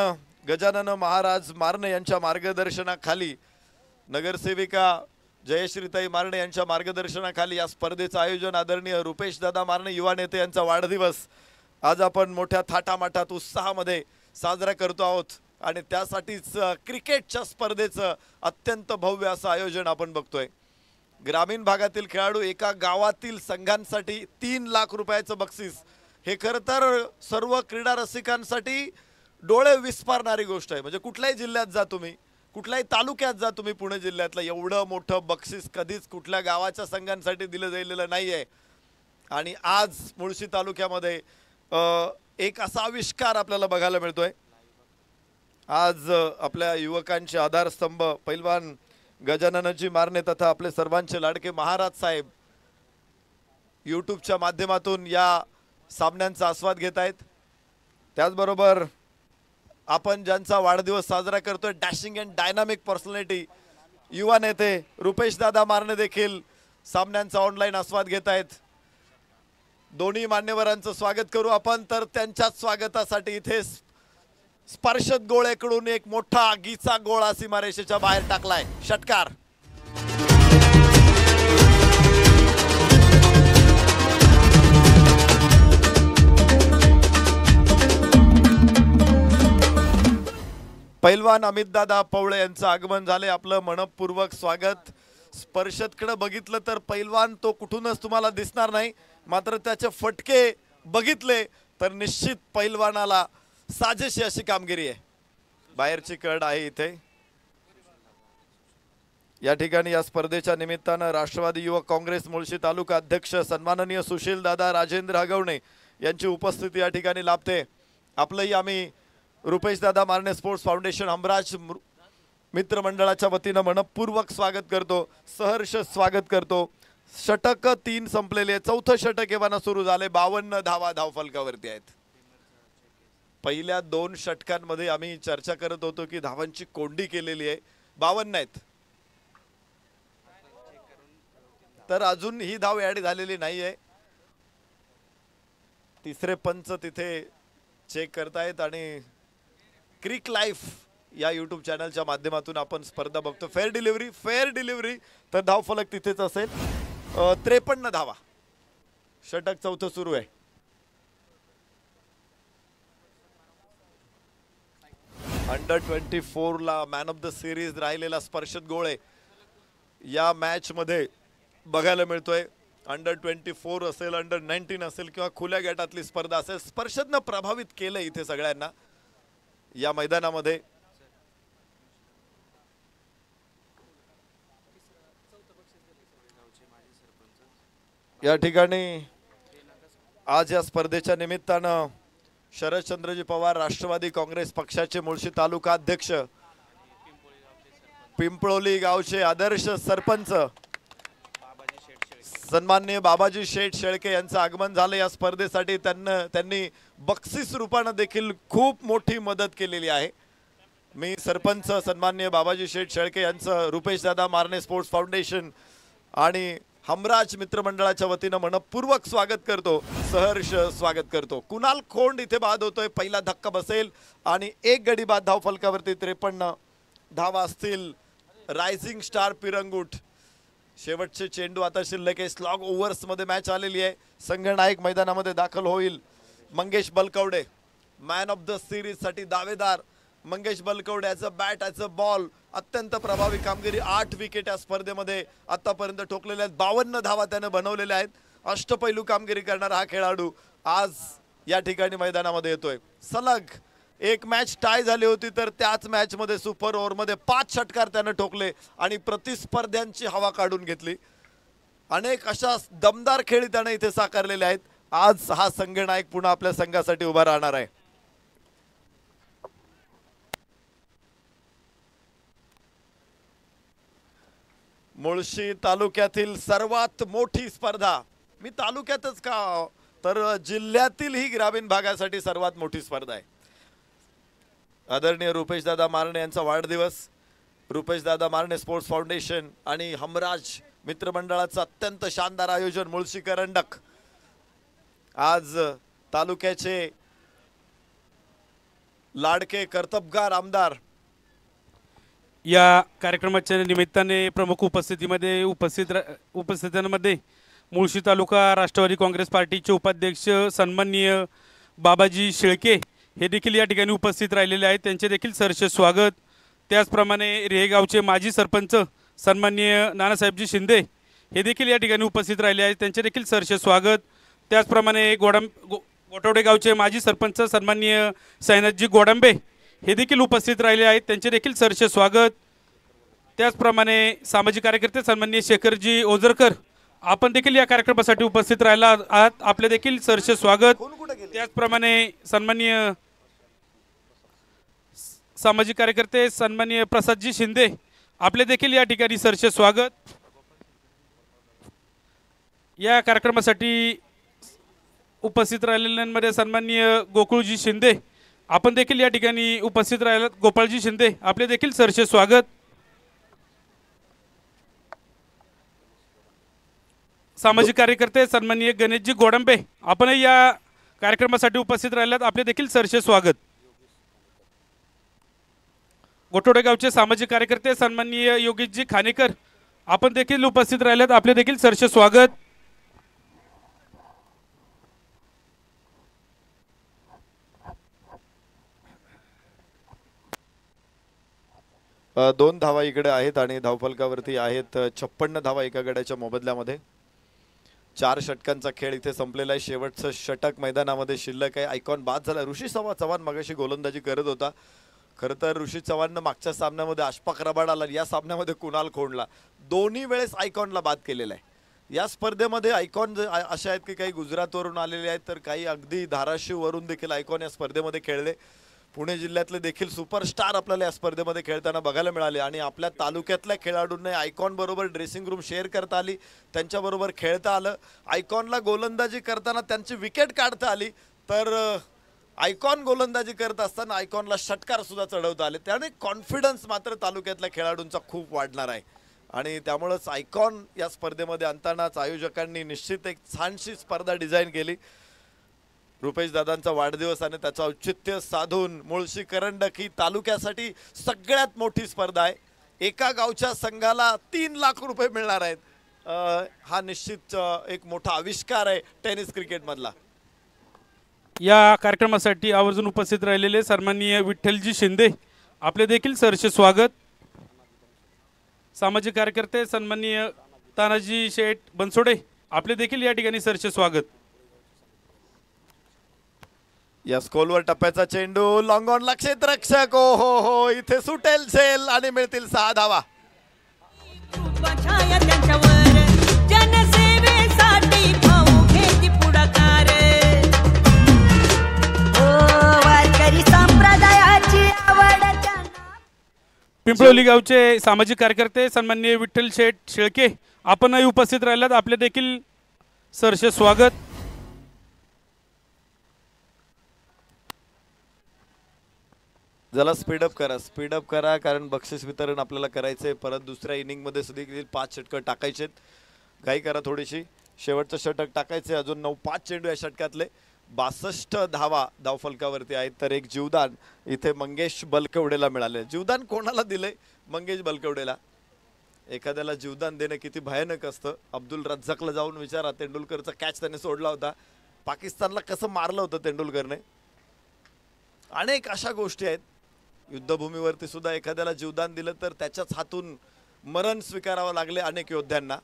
E: गजानन महाराज मारणे यांच्या मार्गदर्शनाखाली, नगरसेविका जयश्रीताई मारणे यांच्या मार्गदर्शनाखाली या स्पर्धेचं आयोजन आदरणीय रुपेश दादा मारणे युवा नेते यांचा वाढदिवस आज आपण मोठ्या थाटामाटात उत्साहामध्ये साजरा करतो आहोत. आणि त्यासाठीच क्रिकेटच्या स्पर्धेचं अत्यंत भव्य असं आयोजन आपण बघतोय. ग्रामीण भागातील खेळाडू, एका गावातील संघांसाठी 3 लाख रुपयाचं बक्षीस. हे खरं तर सर्व क्रीडा रसिकांसाठी डोळे विस्पारणारी गोष्ट आहे. म्हणजे कुठल्याही जिल्ह्यात जा तुम्ही, कुठल्याही तालुक्यात जा तुम्ही, पुणे जिल्ह्यातलं एवढं मोठं बक्षीस कधीच कुठल्या गावाच्या संघांसाठी दिलं गेलेलं नाही आहे. आणि आज मुळशी तालुक्यामध्ये एक असा आविष्कार आपल्याला बघायला मिळतोय. आज आपल्या युवकांचे आधारस्तंभ पैलवान गजाननजी मारणे तथा आपले सर्वांचे लाडके महाराज साहेब यूट्यूबच्या माध्यमातून या सामन्यांचा आस्वाद घेत आहेत. त्याचबरोबर आपण ज्यांचा वाढदिवस साजरा करतोय, डॅशिंग अँड डायनामिक पर्सनॅलिटी युवा नेते रुपेश दादा मारणे देखील सामन्यांचा ऑनलाईन आस्वाद घेत आहेत. दोन्ही मान्यवरांचं स्वागत करू आपण. तर त्यांच्याच स्वागतासाठी इथे स्पर्शत गोळेकडून एक मोठा आगीचा गोळा सीमारेषेच्या बाहेर टाकलाय. षटकार. पैलवान अमितदादा पवळे यांचं आगमन झाले. आपलं मनपूर्वक स्वागत. स्पर्शतकडे बघितलं तर पैलवान तो कुठूनच तुम्हाला दिसणार नाही, मात्र त्याचे फटके बघितले तर निश्चित पैलवानाला साजेशी अशी कामगिरी आहे. बाहेरची कड आहे इथे. या ठिकाणी या स्पर्धेच्या निमित्तानं राष्ट्रवादी युवक काँग्रेस मुळशी तालुका अध्यक्ष सन्माननीय सुशील दादा राजेंद्र हगवणे यांची उपस्थिती या ठिकाणी लाभते। आपलंही आम्ही रुपेश दादा मारणे स्पोर्ट्स फाउंडेशन हमराज मित्रमंडळाच्या वतीनं मनपूर्वक स्वागत करतो, सहर्ष स्वागत करतो। षटक 3 संपलेले, चौथं षटक एव्हाना सुरू झाले। 52 धावा धावफलकावरती आहेत। पहिल्या 2 षटकांमध्ये आम्ही चर्चा करत होतो की धावांची कोंडी केलेली आहे, 52 आहेत, तर अजून ही धाव ऍड झालेली नाहीये। तिसरे पंच तिथे चेक करतायत आणि क्रिक लाईफ या यूट्यूब चॅनलच्या माध्यमातून आपण स्पर्धा बघतो। फेअर डिलिव्हरी तर धाव फलक तिथेच असेल। 53 धावा, षटक चौथं सुरू आहे। अंडर 24 ला मॅन ऑफ द सिरीज राहिलेला स्पर्शत गोळे या मॅच मध्ये बघायला मिळतोय। अंडर 24 असेल, अंडर 19 असेल किंवा खुल्या गटातली स्पर्धा असेल, स्पर्शतनं प्रभावित केलं इथे सगळ्यांना या मैदानामध्ये। या ठिकाणी आज या स्पर्धेच्या निमित्तानं शरदचंद्रजी पवार राष्ट्रवादी काँग्रेस पक्षाचे मुळशी तालुका अध्यक्ष, पिंपळोली गावचे आदर्श सरपंच सन्माननीय बाबाजी शेठ शेळके यांचं आगमन झालं या स्पर्धेसाठी। त्यांनी बक्षीस रूपाने देखील खूप मोठी मदत केलेली आहे। मी सरपंच सन्माननीय बाबाजी शेठ शेळके यांचं रुपेश दादा मारणे स्पोर्ट्स फाउंडेशन आणि हमराज मित्रमंडळाच्या वतीनं मनपूर्वक स्वागत करतो, सहर्ष स्वागत करतो। कुणाल खोंड इथे बाद होतोय, पहिला धक्का बसेल आणि 1 गडी बाद धाव फलकावरती 53 धावा असतील। रायझिंग स्टार पिरंगुट शेवटचे चेंडू आता शिल्लक आहे। स्लॉग ओव्हर्स मध्ये मॅच आलेली आहे। संघनायक मैदानामध्ये दाखल होईल। Mangesh Balkawade man of the series साठी दावेदार। Mangesh Balkawade as a bat as a ball अत्यंत प्रभावी कामगिरी, 8 विकेट या स्पर्धेमध्ये आतापर्यंत ठोकलेल्या आहेत। 52 धावा त्याने बनवलेल्या आहेत। अष्टपैलू कामगिरी करणारा हा खेळाडू आज या ठिकाणी मैदानामध्ये येतोय। सलग एक मॅच टाय झाली होती, तर त्याच मॅच मध्ये सुपर ओव्हर मध्ये 5 षटकार त्याने ठोकले आणि प्रतिस्पर्ध्यांची हवा काढून घेतली। अनेक अशा दमदार खेळी त्याने इथे साकारलेले आहेत। आज हा संघनायक पुन्हा आपल्या संघासाठी उभा राहणार आहे। मुळशी तालुक्यातील सर्वात मोठी स्पर्धा, मी तालुक्यातच का तर जिल्ह्यातील ही ग्रामीण भागासाठी सर्वात मोठी स्पर्धा आहे। आदरणीय रुपेश दादा मारणे यांचा वाढदिवस, रुपेश दादा मारणे स्पोर्ट्स फाउंडेशन आणि हमराज मित्रमंडळाचं अत्यंत शानदार आयोजन। मुळशी करंडक आज तालुक्याचे लाडके कर्तबगार आमदार
F: या कार्यक्रमाच्या निमित्ताने प्रमुख उपस्थितांमध्ये मुळशी तालुका राष्ट्रवादी काँग्रेस पार्टीचे उपाध्यक्ष सन्माननीय बाबाजी शेळके हे देखील या ठिकाणी उपस्थित राहिलेले आहेत। त्यांचे देखील सहर्ष स्वागत। त्याचप्रमाणे रेगावचे माजी सरपंच सन्माननीय नानासाहेबजी शिंदे हे देखील या ठिकाणी उपस्थित राहिले आहेत। त्यांचे देखील सहर्ष स्वागत। त्याचप्रमाणे गोटवडे गावचे माजी सरपंच सन्माननीय साईनाथजी गोडांबे हे देखील उपस्थित राहिले आहेत। त्यांचे देखील सहर्ष स्वागत। त्याचप्रमाणे सामाजिक कार्यकर्ते सन्माननीय शेखरजी ओझरकर आपण देखील या कार्यक्रमासाठी उपस्थित राहिला आहात, आपले देखील सहर्ष स्वागत। त्याचप्रमाणे सन्माननीय सामाजिक कार्यकर्ते सन्माननीय प्रसादजी शिंदे आपले देखील या ठिकाणी सहर्ष स्वागत। या कार्यक्रमासाठी उपस्थित राहिलेल्यांमध्ये सन्माननीय गोकुळजी शिंदे आपण देखील या ठिकाणी उपस्थित राहिलात, गोपाळजी शिंदे आपले देखील सहर्ष स्वागत। सामाजिक कार्यकर्ते सन्माननीय गणेशजी गोडंबे आपणही या कार्यक्रमासाठी उपस्थित राहिलात, आपले देखील सहर्ष स्वागत। गोटोडे गावचे सामाजिक कार्यकर्ते सन्माननीय योगेशजी खानेकर आपण देखील उपस्थित राहिलात, आपले देखील सहर्ष स्वागत।
E: दोन धावा इकडे आहेत आणि धावफलकावरती आहेत 56 धावा एका गड्याच्या मोबदल्यामध्ये। 4 षटकांचा खेळ इथे संपलेला आहे। शेवटचं षटक मैदानामध्ये शिल्लक आहे। आयकॉन बाद झाला। ऋषी चव्हाण मगाशी गोलंदाजी करत होता, खरं तर ऋषी चव्हाणनं मागच्या सामन्यामध्ये अशफाक रबाडाला, या सामन्यामध्ये कुणाल खोंडला दोन्ही वेळेस आयकॉनला बाद केलेला आहे। या स्पर्धेमध्ये आयकॉन अशा आहेत की काही गुजरातवरून आलेले आहेत, तर काही अगदी धाराशिववरून देखील आयकॉन या स्पर्धेमध्ये खेळले। पुणे जिल्ह्यातले देखील सुपरस्टार आपल्याला या स्पर्धेमध्ये खेळताना बघायला मिळाले आणि आपल्या तालुक्यातल्या खेळाडूंना आयकॉन बरोबर ड्रेसिंग रूम शेअर करता आली, त्यांच्याबरोबर खेळता आलं। आयकॉनला गोलंदाजी करताना त्यांची विकेट काढता आली, तर आयकॉन गोलंदाजी करत असताना आयकॉनला षटकार सुद्धा चढवता आले। त्याने कॉन्फिडन्स मात्र तालुक्यातल्या खेळाडूंचा खूप वाढणार आहे आणि त्यामुळेच आयकॉन या स्पर्धेमध्ये आणतानाच आयोजकांनी निश्चित एक छानशी स्पर्धा डिझाईन केली। रुपेश दादांचा वाढदिवस आणि त्याचं औचित्य साधून मुळशी करंडक ही तालुक्यासाठी सगळ्यात मोठी स्पर्धा आहे। एका गावच्या संघाला 3 लाख रुपये मिळणार आहेत। हा निश्चित एक मोठा आविष्कार आहे टेनिस क्रिकेटमधला।
F: या कार्यक्रमासाठी आवर्जून उपस्थित राहिलेले सन्माननीय विठ्ठलजी शिंदे आपले देखील सहर्ष स्वागत। सामाजिक कार्यकर्ते सन्माननीय तानाजी शेठ बनसोडे आपले देखील या ठिकाणी सहर्ष स्वागत।
E: या स्कोलवर टप्प्याचा चेंडू लॉंग ऑन, क्षेत्ररक्षक ओ हो इथे सुटेल झेल आणि मिळतील 6 धावा।
G: जनसेवेसाठी भाऊ घेती पुढाकार, वारकरी संप्रदायाची आवड।
F: पिंपळोली गावचे सामाजिक कार्यकर्ते सन्माननीय विठ्ठल शेठ शेळके आपणही उपस्थित राहिलात, आपले देखील सहर्ष स्वागत।
E: जरा स्पीडअप करा कारण बक्षीस वितरण आपल्याला करायचंय। परत दुसऱ्या इनिंगमध्ये सुद्धा 5 षटकं टाकायचे, घाई करा थोडीशी। शेवटचं षटक टाकायचे, अजून 9-5 चेंडू या षटकातले। 62 धावा धावफलकावरती आहेत, तर एक जीवदान इथे मंगेश बलकवडेला मिळाले। जीवदान कोणाला दिले? मंगेश बलकवडेला। एखाद्याला जीवदान देणं किती भयानक असतं। अब्दुल रज्जाकला जाऊन विचारा, तेंडुलकरचा कॅच त्याने सोडला होता, पाकिस्तानला कसं मारलं होतं तेंडुलकरने। अनेक अशा गोष्टी आहेत। युद्धभूमीवरती सुद्धा एखाद्याला जीवदान दिलं तर त्याच्याच हातून मरण स्वीकारावं लागले अनेक योद्ध्यांना।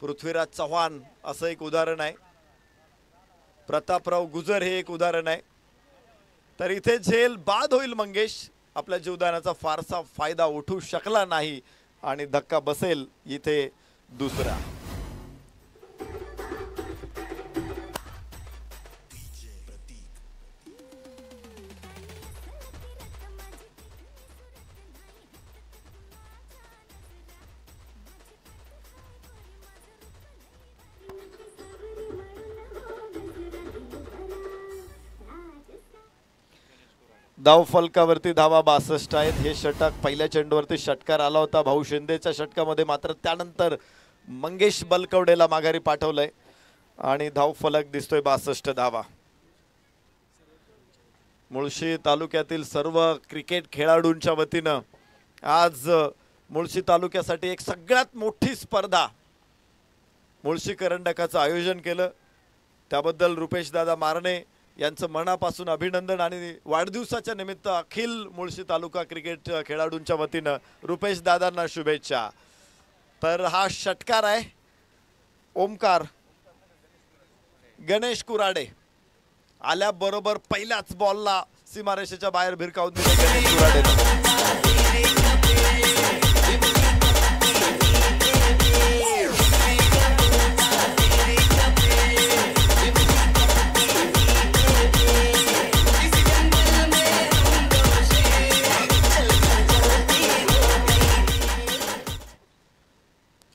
E: पृथ्वीराज चव्हाण असं एक उदाहरण आहे, प्रतापराव गुजर हे एक उदाहरण आहे। तर इथे झेल बाद होईल, मंगेश आपल्या जीवदानाचा फारसा फायदा उठू शकला नाही आणि धक्का बसेल इथे दुसरा। धाव फलकावरती धावा 62 आहेत। हे षटक पहिल्या चेंडूवरती षटकार आला होता भाऊ शिंदेच्या षटकामध्ये, मात्र त्यानंतर मंगेश बलकवडेला माघारी पाठवलंय आणि धाव फलक दिसतोय 62 धावा। मुळशी तालुक्यातील सर्व क्रिकेट खेळाडूंच्या वतीनं आज मुळशी तालुक्यासाठी एक सगळ्यात मोठी स्पर्धा मुळशी करंडकाचं आयोजन केलं। त्याबद्दल रुपेश दादा मारणे यांचं मनापासून अभिनंदन आणि वाढदिवसाच्या निमित्त अखिल मुळशी तालुका क्रिकेट खेळाडूंच्या वतीनं रुपेश दादांना शुभेच्छा। तर हा षटकार आहे, ओमकार गणेश कुराडे आल्याबरोबर पहिल्याच बॉलला सीमारेषेच्या बाहेर भिरकावून दिले गणेश कुराडे।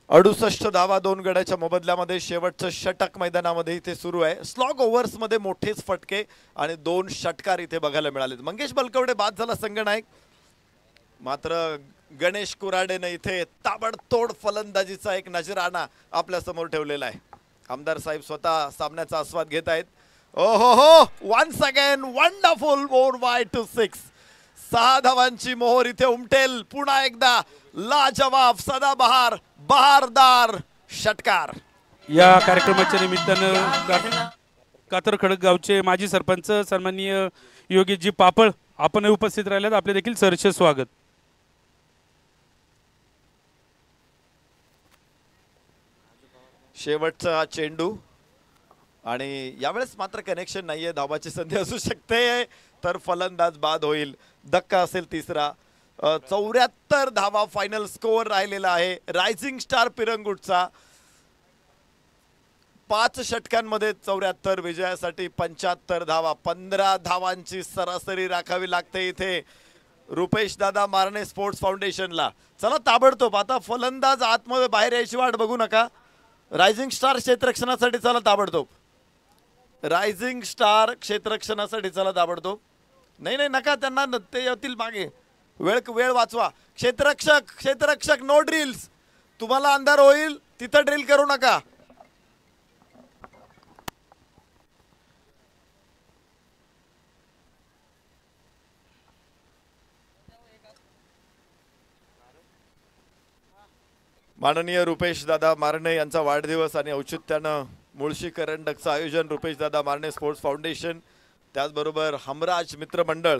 E: 68 धावा 2 गड्याच्या मोबदल्यामध्ये शेवटचं षटक मैदानामध्ये इथे सुरू आहे। स्लॉग ओव्हर्स मध्ये मोठेच फटके आणि 2 षटकार इथे बघायला मिळाले। मंगेश बलकवडे बाद झाला संघनायक, मात्र गणेश कुराडेने इथे ताबडतोड फलंदाजीचा एक नजराणा आपल्या समोर ठेवलेला आहे। आमदार साहेब स्वतः सामन्याचा आस्वाद घेत आहेत। ओहो हो, वन्स अगेन वंडरफुल 4/6 6 धावांची मोहर इथे उमटेल। पुन्हा एकदा लाजवाब सदाबहार बहारदार षटकार।
F: या कार्यक्रमाच्या निमित्तानं कातर खडक गावचे माजी सरपंच सन्माननीय योगेशजी पापळ आपण उपस्थित राहिल्यात, आपले देखील सहर्ष स्वागत।
E: शेवटचा चेंडू आणि यावेळेस मात्र कनेक्शन नाहीये, धावाची संधी असू शकते तर फलंदाज बाद होईल, धक्का असेल तिसरा. 74 धावा फायनल स्कोअर राहिलेला आहे रायझिंग स्टार पिरंगुटचा. 5 षटकांमध्ये 74 विजयासाठी 75 धावा, 15 धावांची सरासरी राखावी लागते इथे रुपेश दादा मारणे स्पोर्ट्स फाउंडेशनला. चला ताबडतोब आता फलंदाज आतमध्ये बाहेर यायची वाट बघू नका. रायझिंग स्टार क्षेत्ररक्षणासाठी चला ताबडतोब, रायझिंग स्टार क्षेत्ररक्षणासाठी चला ताबडतोब. नाही नाही नका, त्यांना ते येतील मागे, वेळ वाचवा. क्षेत्ररक्षक नो ड्रिल्स, तुम्हाला अंधार होईल तिथं ड्रिल करू नका. माननीय रुपेश दादा मारणे यांचा वाढदिवस आणि औचित्यानं मुळशी करंडकचं आयोजन रुपेश दादा मारणे स्पोर्ट्स फाउंडेशन, त्याचबरोबर हमराज मित्र मंडळ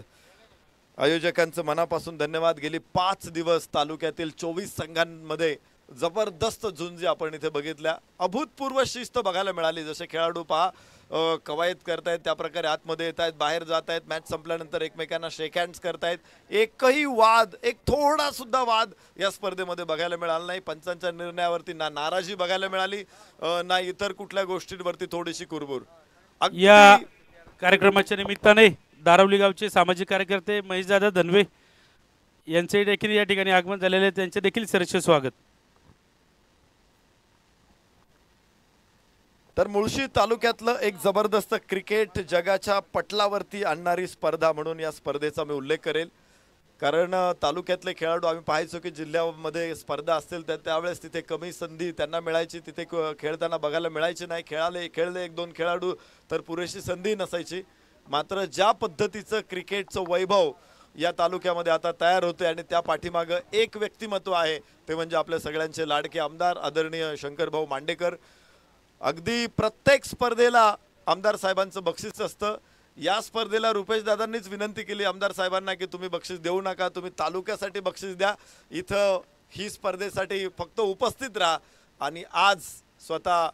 E: आयोजकांचं मनापासून धन्यवाद. गेली 5 दिवस तालुक्यातील 24 संघांमध्ये जबरदस्त झुंजी आपण इथे बघितल्या. अभूतपूर्व शिस्त बघायला मिळाली. जसे खेळाडू पहा कवायत करतायत त्या प्रकारे आतमध्ये येत आहेत, बाहेर जात आहेत, मॅच संपल्यानंतर एकमेकांना शेक हँड्स करतायत. एकही वाद, एक थोडा सुद्धा वाद या स्पर्धेमध्ये बघायला मिळाला नाही. पंचांच्या निर्णयावरती ना नाराजी बघायला मिळाली ना इतर कुठल्या गोष्टींवरती थोडीशी कुरबुर.
F: या कार्यक्रमाच्या निमित्ताने दारवली गावचे सामाजिक कार्यकर्ते महेशदादा धनवे यांचे देखील या ठिकाणी आगमन झालेले, त्यांचे देखील सहर्ष स्वागत.
E: तर मुळशी तालुक्यातलं एक जबरदस्त क्रिकेट जगाच्या पटलावरती आणणारी स्पर्धा म्हणून या स्पर्धेचा मी उल्लेख करेल. कारण तालुक्यातले खेळाडू आम्ही पाहायचो की जिल्ह्यामध्ये स्पर्धा असतील तर त्यावेळेस तिथे कमी संधी त्यांना मिळायची, तिथे खेळताना बघायला मिळायची नाही. खेळले 1-2 खेळाडू तर पुरेशी संधी नसायची. मात्र ज्या पद्धतीचं क्रिकेटचं वैभव या तालुक्यामध्ये आता तयार होते आणि त्या पाठीमागं एक व्यक्तिमत्व आहे, ते म्हणजे आपल्या सगळ्यांचे लाडके आमदार आदरणीय शंकरभाऊ मांडेकर. अगदी प्रत्येक स्पर्धेला आमदार साहेबांचं बक्षीस असतं. या स्पर्धेला रुपेश दादांनीच विनंती केली आमदार साहेबांना की तुम्ही बक्षीस देऊ नका, तुम्ही तालुक्यासाठी बक्षीस द्या, इथं ही स्पर्धेसाठी फक्त उपस्थित राहा. आणि आज स्वतः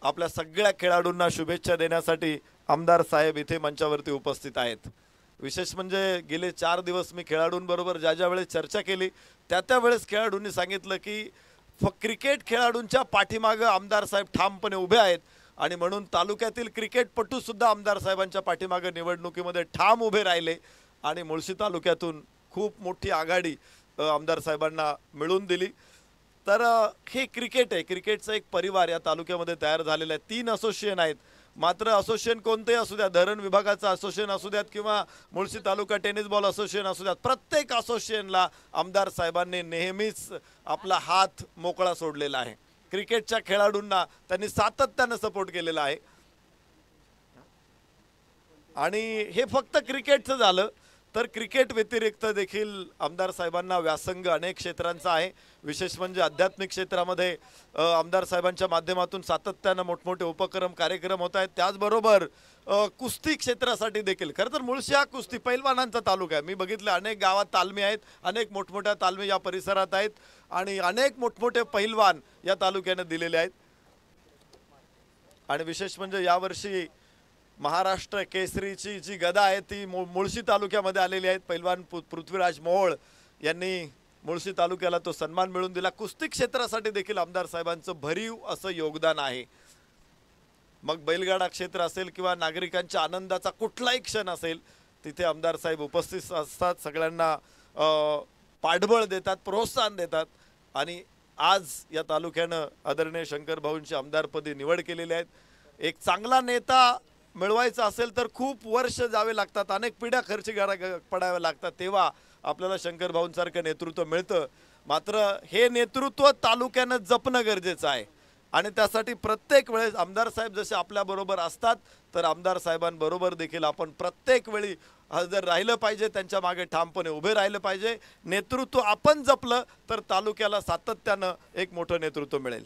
E: आपल्या सगळ्या खेळाडूंना शुभेच्छा देण्यासाठी आमदार साहेब इथे मंचावरती उपस्थित आहेत. विशेष म्हणजे गेले 4 दिवस मी खेळाडूंबरोबर ज्या वेळेस चर्चा केली त्या वेळेस खेळाडूंनी सांगितलं की क्रिकेट खेळाडूंच्या पाठीमागं आमदार साहेब ठामपणे उभे आहेत आणि म्हणून तालुक्यातील क्रिकेटपटू सुद्धा आमदार साहेबांच्या पाठीमागं निवडणुकीमध्ये ठाम उभे राहिले आणि मुळशी तालुक्यातून खूप मोठी आघाडी आमदार साहेबांना मिळवून दिली. तर हे क्रिकेट आहे, क्रिकेटचा एक परिवार या तालुक्यामध्ये तयार झालेला आहे. 3 असोसिएशन आहेत. मात्र असोसिएशन कोणतेही असू द्या, धरण विभागाचं असोसिएशन असू द्यात किंवा मुळशी तालुका टेनिस बॉल असोसिएशन असू द्यात, प्रत्येक असोसिएशनला आमदार साहेबांनी नेहमीच आपला हात मोकळा सोडलेला आहे. क्रिकेटच्या खेळाडूंना त्यांनी सातत्यानं सपोर्ट केलेला आहे. आणि हे फक्त क्रिकेटचं झालं तर क्रिकेट व्यतिरिक्त देखील आमदार साहेबांना व्यासंग अनेक क्षेत्रांचा आहे. विशेष म्हणजे आध्यात्मिक क्षेत्रामध्ये आमदार साहेबांच्या माध्यमातून सातत्यानं मोठमोठे उपक्रम कार्यक्रम होत आहेत. त्याचबरोबर कुस्ती क्षेत्रासाठी देखील, खरं तर मुळशी हा कुस्ती पैलवानांचा तालुका आहे. मी बघितलं अनेक गावात तालमी आहेत, अनेक मोठमोठ्या तालमी या परिसरात आहेत आणि अनेक मोठमोठे पैलवान या तालुक्याने दिलेले आहेत. आणि विशेष म्हणजे यावर्षी महाराष्ट्र केसरीची जी गदा आहे ती मुळशी तालुक्यामध्ये आलेली आहेत. पैलवान पृथ्वीराज मोहोळ यांनी मुळशी तालुक्याला तो सन्मान मिळवून दिला. कुस्ती क्षेत्रासाठी देखील आमदार साहेबांचं भरीव असं योगदान आहे. मग बैलगाडा क्षेत्र असेल किंवा नागरिकांच्या आनंदाचा कुठलाही क्षण असेल तिथे आमदार साहेब उपस्थित असतात, सगळ्यांना पाठबळ देतात, प्रोत्साहन देतात. आणि आज या तालुक्यानं आदरणीय शंकर भाऊंची आमदारपदी निवड केलेली आहे. एक चांगला नेता मिळवायचा असेल तर खूप वर्ष जावे लागतात, अनेक पिढ्या खर्ची पडाव्या लागतात, तेव्हा आपल्याला शंकर भाऊंसारखं नेतृत्व मिळतं. मात्र हे नेतृत्व तालुक्यानं जपणं गरजेचं आहे आणि त्यासाठी प्रत्येक वेळेस आमदार साहेब जसे आपल्याबरोबर असतात तर आमदार साहेबांबरोबर देखील आपण प्रत्येक वेळी हजर राहिलं पाहिजे, त्यांच्या मागे ठामपणे उभे राहिलं पाहिजे. नेतृत्व आपण जपलं तर तालुक्याला सातत्यानं एक मोठं नेतृत्व मिळेल.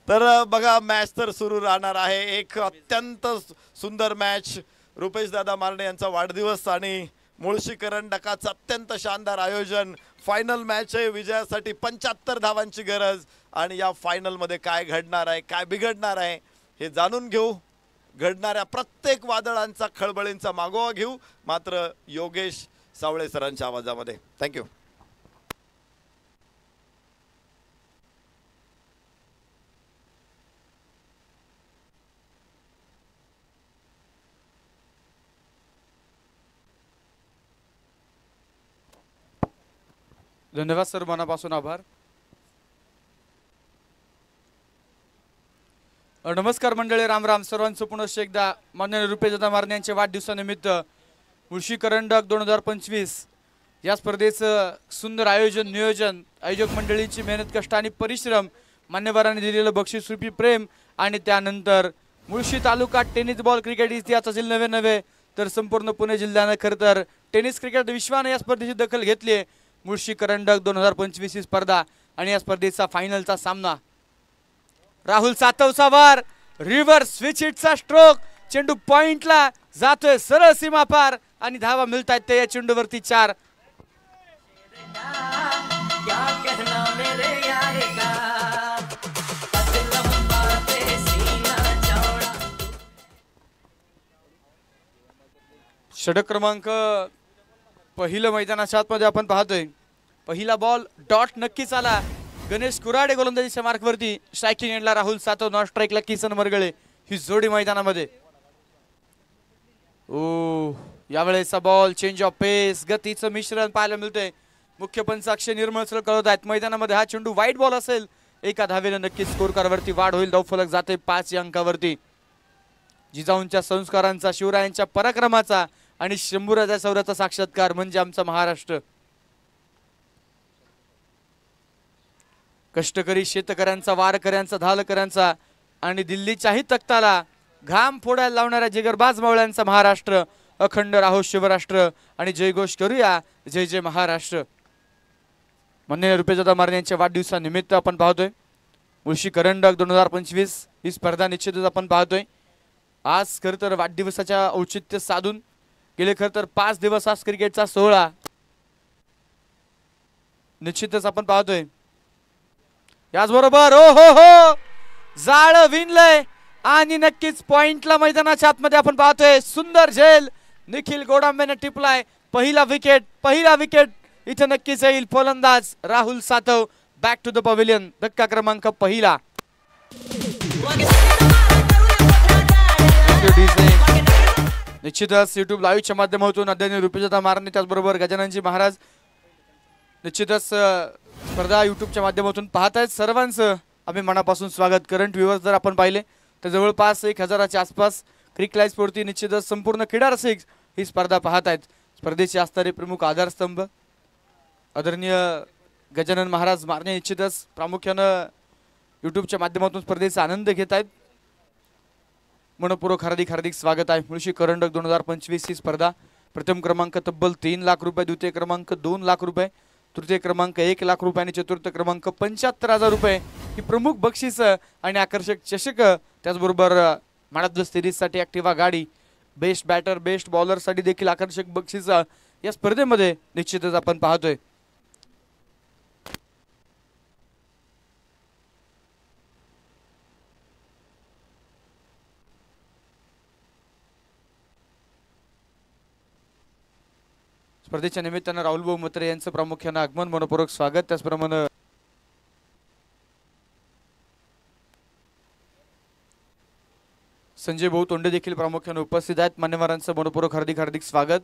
E: तर बघा मॅच तर सुरू राहणार आहे. एक अत्यंत सुंदर मॅच. रुपेश दादा मारणे यांचा वाढदिवस आणि मुळशी करंडकाचं अत्यंत शानदार आयोजन. फायनल मॅच आहे, विजयासाठी 75 धावांची गरज आणि या फायनल मध्ये काय घडणार आहे, काय बिघडणार आहे हे जाणून घेऊ. घडणाऱ्या प्रत्येक वादळांचा खळबळींचा मागोवा घेऊ, मात्र योगेश सावळे सरांच्या आवाजामध्ये. थँक्यू.
A: धन्यवाद सर, मनापासून आभार. नमस्कार मंडळी, राम राम सर्वांचं. पुनश्च एकदा माननीय रुपेशदादा मारणे यांच्या वाढदिवसानिमित्त मुळशी करंडक 2025 या स्पर्धेचं सुंदर आयोजन, नियोजन, आयोजक मंडळीची मेहनत, कष्ट आणि परिश्रम, मान्यवरांनी दिलेलं बक्षीसरूपी प्रेम आणि त्यानंतर मुळशी तालुका टेनिस बॉल क्रिकेट इतिहासातील नवे तर संपूर्ण पुणे जिल्ह्यानं खरं तर टेनिस क्रिकेट विश्वाने या स्पर्धेची दखल घेतली आहे. मुळशी करंडक 2025 ही स्पर्धा आणि या स्पर्धेचा फायनलचा सामना. राहुल सातवचा वार, रिव्हर्स स्विच हिटचा स्ट्रोक, चेंडू पॉइंटला जातोय सरळ सीमा पार आणि धावा मिळतायत ते या चेंडूवरती 4. षटक क्रमांक पहिलं मैदानाच्या आतमध्ये आपण पाहतोय. पहिला बॉल डॉट नक्कीच आला. गणेश कुराडे गोलंदाजीच्या मार्कवरती, स्ट्रायकिंग एंडला राहुल सातव, नॉन स्ट्राईकला किसन मरगळे. ही जोडी मैदानामध्ये. ओ यावेळेचा बॉल चेंज ऑफ पेस, गतीचं मिश्रण पाहायला मिळतंय. मुख्य पंच अक्षय निर्मळ सर कळवत आहेत मैदानामध्ये हा चेंडू वाईट बॉल असेल, एका धावेनं नक्कीच स्कोर कारवरती वाढ होईल. धावफलक जाते 5 या अंकावरती. जिजाऊंच्या संस्कारांचा, शिवरायांच्या पराक्रमाचा आणि शंभूराजा शौर्याचा साक्षात्कार म्हणजे आमचा महाराष्ट्र. कष्टकरी शेतकऱ्यांचा, वारकऱ्यांचा, धालकऱ्यांचा आणि दिल्लीच्याही तख्ताला घाम फोडायला लावणाऱ्या जिगरबाज मावळ्यांचा महाराष्ट्र. अखंड राहो शिवराष्ट्र आणि जयघोष करूया जय जय महाराष्ट्र. माननीय रुपेशदादा मारणे यांच्या वाढदिवसानिमित्त आपण पाहतोय मुळशी करंडक 2025 ही स्पर्धा निश्चितच आपण पाहतोय. आज खरं तर वाढदिवसाच्या औचित्य साधून गेले खरं तर 5 दिवस आज क्रिकेटचा सोहळा निश्चितच आपण पाहतोय. याचबरोबर हो जाळ विणलंय आणि नक्कीच पॉइंटला मैदानाच्या आतमध्ये आपण पाहतोय सुंदर झेल निखिल गोडांबेने टिपलाय. पहिला विकेट इथे नक्कीच येईल. फलंदाज Rahul Satav back to the pavilion. धक्का क्रमांक पहिला. निश्चितच युट्यूब लाईव्हच्या माध्यमातून अध्ययन रुपेशदादा मारणे त्याचबरोबर गजाननजी महाराज निश्चितच स्पर्धा युट्यूबच्या माध्यमातून पाहत आहेत. सर्वांचं आम्ही मनापासून स्वागत. करंट व्ह्यूअर्स जर आपण पाहिले तर जवळपास 1000च्या आसपास क्रिक लाईव्ह स्पोर्टची निश्चितच संपूर्ण क्रीडा रसिक ही स्पर्धा पाहत आहेत. स्पर्धेचे असणारे प्रमुख आधारस्तंभ आदरणीय गजानन महाराज मारणे निश्चितच प्रामुख्यानं युट्यूबच्या माध्यमातून स्पर्धेचा आनंद घेत आहेत. मनपूर्वक हार्दिक स्वागत आहे. मुळशी करंडक 2025 ही स्पर्धा. प्रथम क्रमांक तब्बल 3 लाख रुपये, द्वितीय क्रमांक 2 लाख रुपये, तृतीय क्रमांक 1 लाख रुपये आणि चतुर्थ क्रमांक 75,000 रुपये ही प्रमुख बक्षीस आणि आकर्षक चषक. त्याचबरोबर मॅन ऑफ द सिरीजसाठी ॲक्टिवा गाडी, बेस्ट बॅटर, बेस्ट बॉलरसाठी देखील आकर्षक बक्षीस या स्पर्धेमध्ये निश्चितच आपण पाहतोय. स्पर्धेच्या निमित्तानं राहुल भाऊ म्हात्रे यांचं प्रामुख्यानं आगमन, मनपूर्वक स्वागत. त्याचप्रमाणे संजय भाऊ तोंडे देखील प्रामुख्याने उपस्थित आहेत. मान्यवरांचं मनपूर्वक हार्दिक स्वागत.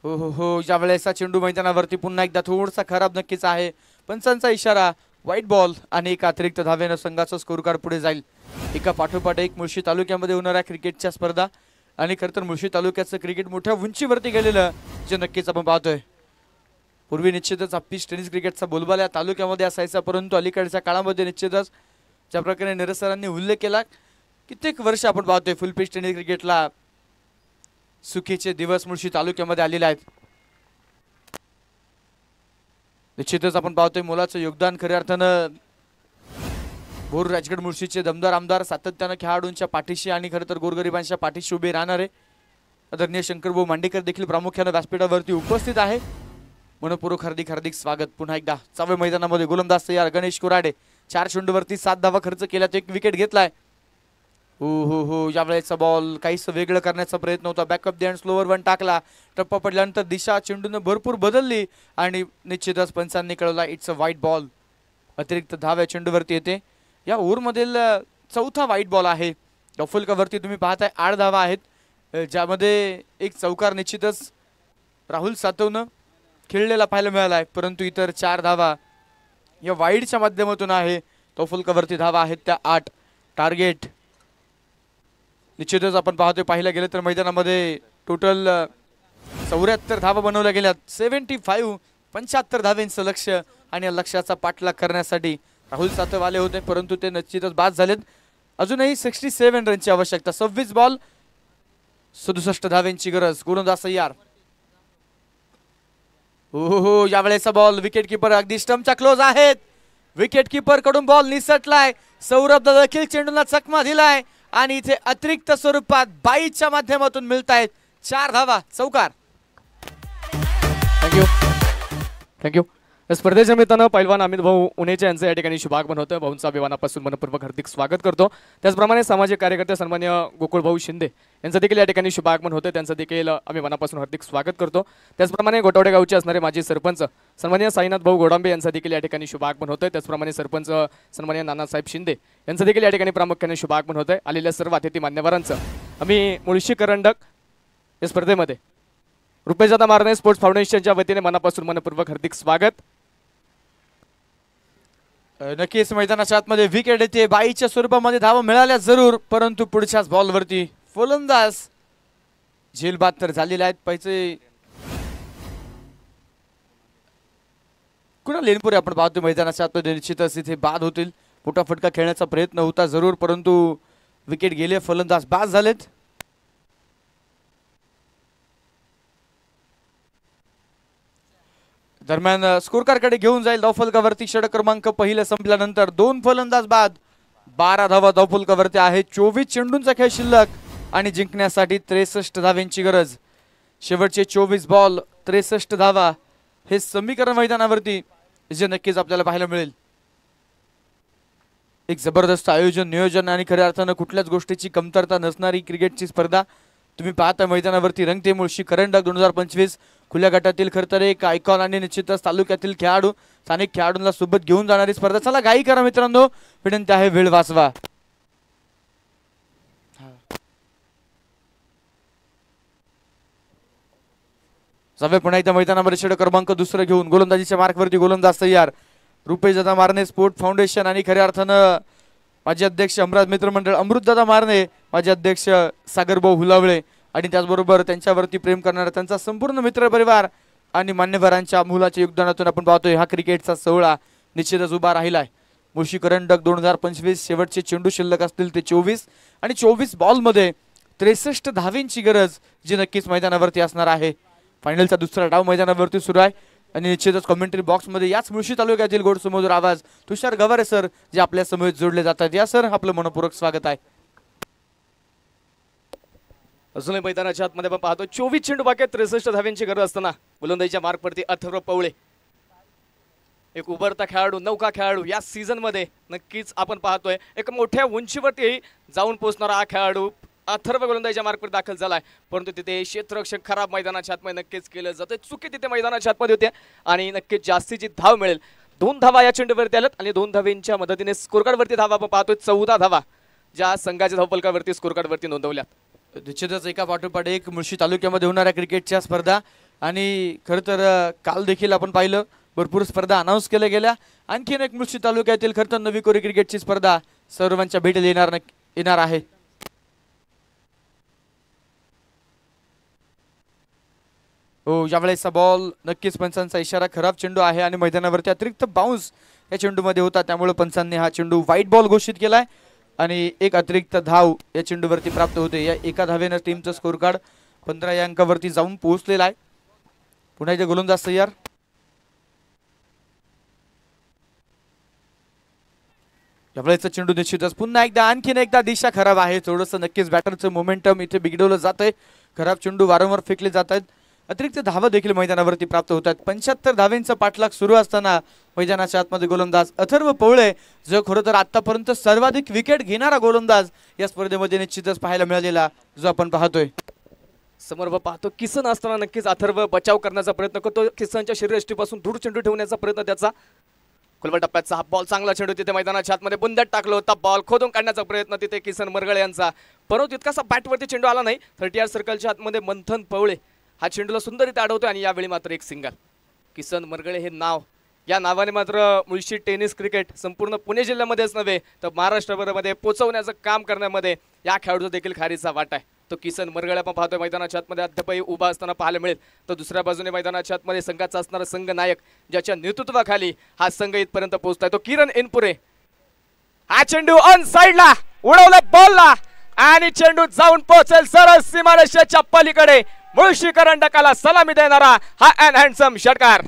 A: हो ज्या वेळेचा चेंडू मैदानावरती पुन्हा एकदा थोडासा खराब नक्कीच आहे. पंचांचा इशारा, व्हाईट बॉल आणि एक अतिरिक्त धावेनं संघाचा स्कोर कार्ड पुढे जाईल. एका पाठोपाठ एक मुळशी तालुक्यामध्ये होणाऱ्या क्रिकेटच्या स्पर्धा आणि खरं तर मुळशी तालुक्याचं क्रिकेट मोठ्या उंचीवरती गेलेलं जे नक्कीच आपण पाहतोय. पूर्वी निश्चितच आपली टेनिस क्रिकेटचा बोलबाला या तालुक्यामध्ये असायचा, परंतु अलीकडच्या काळामध्ये निश्चितच ज्या प्रकारे निरज सरांनी उल्लेख केला कित्येक वर्ष आपण पाहतोय फुल पिच टेनिस क्रिकेटला सुखीचे दिवस मुळशी तालुक्यामध्ये आलेले आहेत. निश्चितच आपण पाहतोय मोलाचं योगदान खऱ्या अर्थानं भोर राजगड मुळशीचे दमदार आमदार सातत्यानं खेळाडूंच्या पाठीशी आणि खरं तर गोरगरिबांच्या पाठीशी उभे राहणारे आदरणीय शंकरभाऊ मांडेकर देखील प्रामुख्याने व्यासपीठावरती उपस्थित आहे. मनपूर्वक हार्दिक हार्दिक स्वागत. पुन्हा एकदा 4व्या मैदानामध्ये गोलंदाज तयार गणेश कुराडे 4 चेंडूवरती 7 धावा खर्च केल्यात, 1 विकेट घेतलाय. हो यावेळेचा बॉल काहीच वेगळं करण्याचा प्रयत्न होता. Backup the end slower one टाकला. टप्पा पडल्यानंतर दिशा चेंडूने भरपूर बदलली आणि निश्चितच पंचांनी कळवला इट्स अ व्हाईट बॉल. अतिरिक्त धाव या चेंडूवरती येते. या ओव्हरमधील चौथा व्हाईट बॉल आहे. डॉफुलकावरती तुम्ही पाहताय 8 धावा आहेत, ज्यामध्ये एक चौकार निश्चितच राहुल सातवनं खेळलेला पाहायला मिळाला आहे, परंतु इतर 4 धावा या वाईडच्या माध्यमातून आहे. डॉफुलकावरती धावा आहेत त्या 8. टार्गेट निश्चितच आपण पाहतोय, पाहिलं गेलं तर मैदानामध्ये टोटल 74 धावा बनवल्या गेल्यात. 75 धावेंचं लक्ष आणि या लक्ष्याचा पाठलाग करण्यासाठी राहुल सातव आले होते, परंतु ते निश्चितच बाद झालेत. अजूनही 67 रनची आवश्यकता. 26 बॉल 67 धावेंची गरज. गोलंदाज तयार. हो यावेळेचा बॉल विकेट किपर अगदी स्टंपच्या क्लोज आहेत. विकेट किपर कडून बॉल निसटलाय. सौरभ देखील चेंडूला चकमा दिलाय आणि इथे अतिरिक्त स्वरूपात 22च्या माध्यमातून मिळतायत 4 धावा. चौकार.
H: थँक्यू. स्पर्धेच्या निमित्तानं पैलवान अमित भाऊ उनेचे यांचं या ठिकाणी शुभागमन होतं. भाऊंचं अभिमानापासून मनपूर्वक हार्दिक स्वागत करतो. त्याचप्रमाणे सामाजिक कार्यकर्ते सन्मान्य गोकुळ भाऊ शिंदे यांचं देखील या ठिकाणी शुभागमन होतं. त्यांचं देखील आम्ही मनापासून हार्दिक स्वागत करतो. त्याचप्रमाणे गोटवडे गावचे असणारे माजी सरपंच सन्मान्य साईनाथ भाऊ गोडांबे यांचं देखील या ठिकाणी शुभागमन होतं. त्याचप्रमाणे सरपंच सन्मान्य नानासाहेब शिंदे यांचं देखील या ठिकाणी प्रामुख्याने शुभागमन होतं. आलेल्या सर्व अतिथी मान्यवरांचं आम्ही मुळशी करंडक या स्पर्धेमध्ये रुपेशदादा मारणे स्पोर्ट्स फाउंडेशनच्या वतीने मनापासून मनपूर्वक हार्दिक स्वागत.
A: नक्कीच मैदानाच्या आतमध्ये विकेट येते. 22च्या स्वरूपामध्ये धावा मिळाल्या जरूर, परंतु पुढच्याच बॉलवरती फलंदाज झेलबाद तर झालेले आहेत. पैसे कुणा लेनपुरे आपण पाहतो मैदानाच्या आतमध्ये निश्चितच इथे बाद होतील. मोठा फटका खेळण्याचा प्रयत्न होता जरूर, परंतु विकेट गेले. फलंदाज बाद झालेत. दरम्यान स्कोर कार्डकडे घेऊन जाईल. धावफलकावरती षटक क्रमांक पहिलं संपल्यानंतर 2 फलंदाज बाद. 12 धावा धावफलकावरती आहे. 24 चेंडूंचा खेळ शिल्लक आणि जिंकण्यासाठी 63 धावेंची गरज. शेवटचे 24 बॉल 63 धावा हे समीकरण मैदानावरती जे नक्कीच आपल्याला पाहायला मिळेल. एक जबरदस्त आयोजन, नियोजन आणि खऱ्या अर्थानं कुठल्याच गोष्टीची कमतरता नसणारी क्रिकेटची स्पर्धा तुम्ही पाहता मैदानावरती रंगते. मुळशी करंडक 2025 खुल्या गटातील खरं तर एक आयकॉन आणि निश्चितच तालुक्यातील खेळाडू स्थानिक खेळाडूंना सोबत घेऊन जाणारी स्पर्धा. चला घाई करा मित्रांनो, विनंती आहे वेळ वाचवा. जावे पुन्हा एकदा मैदानामध्ये षटक क्रमांक दुसरं घेऊन गोलंदाजीच्या मार्कवरती गोलंदाज तयार. रुपेशदादा मारणे स्पोर्ट फाउंडेशन आणि खऱ्या अर्थानं माजी अध्यक्ष अमराज मित्र मंडळ अमृतदादा मारणे, माजी अध्यक्ष सागरभाऊ हुलावळे आणि त्याचबरोबर त्यांच्यावरती प्रेम करणारा त्यांचा संपूर्ण मित्र परिवार आणि मान्यवरांच्या मुलाच्या योगदानातून आपण पाहतोय हा क्रिकेटचा सोहळा निश्चितच उभा राहिलाय. मुळशी करंडक 2025 शेवटचे चेंडू शिल्लक असतील ते 24 आणि 24 बॉलमध्ये 63 धावेंची गरज जी नक्कीच मैदानावरती असणार आहे. फायनलचा दुसरा डाव मैदानावरती सुरू आहे आणि निश्चितच कमेंटरी बॉक्समध्ये याच मुळशी तालुक्यातील गोड सुमधुर आवाज तुषार गवारे सर जे आपल्या समोर जोडले जातात. या सर आपलं मनपूर्वक स्वागत आहे.
H: अजूनही मैदानाच्या आतमध्ये आपण पाहतो 24 चेंडू बाकी 63 धाव्यांची गरज असताना गोलंदाजीच्या मार्कवरती अथर्व पवळे एक उभरता खेळाडू, नौका खेळाडू या सीझन मध्ये नक्कीच आपण पाहतोय एक मोठ्या उंचीवरती जाऊन पोहोचणारा हा खेळाडू अथर्व गोलंदाजीच्या मार्कवर दाखल झालाय, परंतु तिथे क्षेत्ररक्षण खराब मैदानाच्या आतमध्ये नक्कीच केलं जातं. चुकी तिथे मैदानाच्या आतमध्ये होते आणि नक्कीच जास्तीची धाव मिळेल. 2 धावा या चेंडूवरती आल्यात आणि 2 धावेंच्या मदतीने स्कोरकार्डवरती धावा आपण पाहतोय 14 धावा ज्या संघाच्या धावफलकावरती स्कोरकार्डवरती नोंदवल्यात.
A: निश्चितच एका पाठोपाठ एक मुळशी तालुक्यामध्ये होणाऱ्या क्रिकेटच्या स्पर्धा आणि खरं तर काल देखील आपण पाहिलं भरपूर स्पर्धा अनाऊन्स केल्या गेल्या. आणखीन एक मुळशी तालुक्यातील खरं तर नवी कोरी क्रिकेटची स्पर्धा सर्वांच्या भेटीला येणार आहे. हो यावेळेचा बॉल नक्कीच पंचांचा इशारा खराब चेंडू आहे आणि मैदानावरती अतिरिक्त बाउन्स या चेंडूमध्ये होता, त्यामुळे पंचांनी हा चेंडू व्हाईट बॉल घोषित केलाय आणि एक अतिरिक्त धाव या चेंडूवरती प्राप्त होते. या एका धावेनं टीमचं स्कोर कार्ड 15 या अंकावरती जाऊन पोहोचलेला आहे. पुन्हा एकदा गोलंदाज तयार. यावेळेचा चेंडू निश्चितच पुन्हा एकदा आणखीन एकदा दिशा खराब आहे. थोडंसं नक्कीच बॅटरचं मोमेंटम इथे बिघडवलं जात आहे. खराब चेंडू वारंवार फेकले जात आहेत. अतिरिक्त धावा देखील मैदानावरती प्राप्त होत आहेत. 75 धावेंचा पाठलाग सुरू असताना मैदानाच्या आतमध्ये गोलंदाज अथर्व पवळे जो खरं तर आतापर्यंत सर्वाधिक विकेट घेणारा गोलंदाज या स्पर्धेमध्ये निश्चितच पाहायला मिळालेला जो आपण पाहतोय.
H: समोर पाहतो किसन असताना नक्कीच अथर्व बचाव करण्याचा प्रयत्न करतो. किसनच्या शरीरयष्टीपासून दूर चेंडू ठेवण्याचा प्रयत्न त्याचा. खुलवा टप्प्याचा हा बॉल चांगला चेंडू तिथे मैदानाच्या आतमध्ये बुंदत टाकला होता. बॉल खोदून काढण्याचा प्रयत्न तिथे किसन मरगळे यांचा, परंतु तितकासा बॅटवरती चेंडू आला नाही. 30 सर्कलच्या आतमध्ये मंथन पवळे हा चेंडूला सुंदररीत्या अडवतोय आणि यावेळी मात्र एक सिंगल. किसन मरगळे हे नाव, या नावाने मात्र मुळशी टेनिस क्रिकेट संपूर्ण पुणे जिल्ह्यामध्येच नव्हे तर महाराष्ट्रभरामध्ये पोहोचवण्याचं काम करण्यामध्ये या खेळाडूचा देखील खारीचा वाटा आहे. तो किसन मरगळे आपण पाहतोय मैदानाच्या आतमध्ये अद्यापही उभा असताना पाहायला मिळेल. तर दुसऱ्या बाजूने मैदानाच्या आतमध्ये संघाचा असणारा संघ नायक ज्याच्या नेतृत्वाखाली हा संघ इथपर्यंत पोहोचताय तो किरण एनपुरे. हा चेंडू ऑन साइडला उडवला बॉलला आणि चेंडू जाऊन पोहोचेल सरळ सीमारेषेच्या पलीकडे. मुळशी करंडकाला सलामी देणारा हा अन हँडसम षटकार.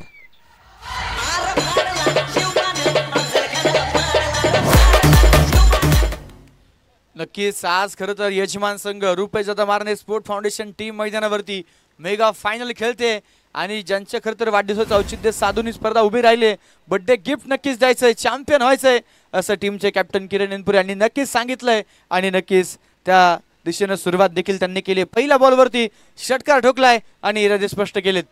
A: नक्कीच आज खरं तर यजमान संघ रुपेश मारणे स्पोर्ट फाउंडेशन टीम मैदानावरती मेगा फायनल खेळते आणि ज्यांच्या खरं तर वाढदिवसाचं औचित्य साधून ही स्पर्धा उभी राहिले. बर्थडे गिफ्ट नक्कीच द्यायचंय, चॅम्पियन व्हायचंय असं टीमचे कॅप्टन किरण एनपुरे यांनी नक्कीच सांगितलंय आणि नक्कीच त्या दिशेनं सुरुवात देखील त्यांनी केली. पहिल्या बॉलवरती षटकार ठोकलाय आणि इरादे स्पष्ट केलेत.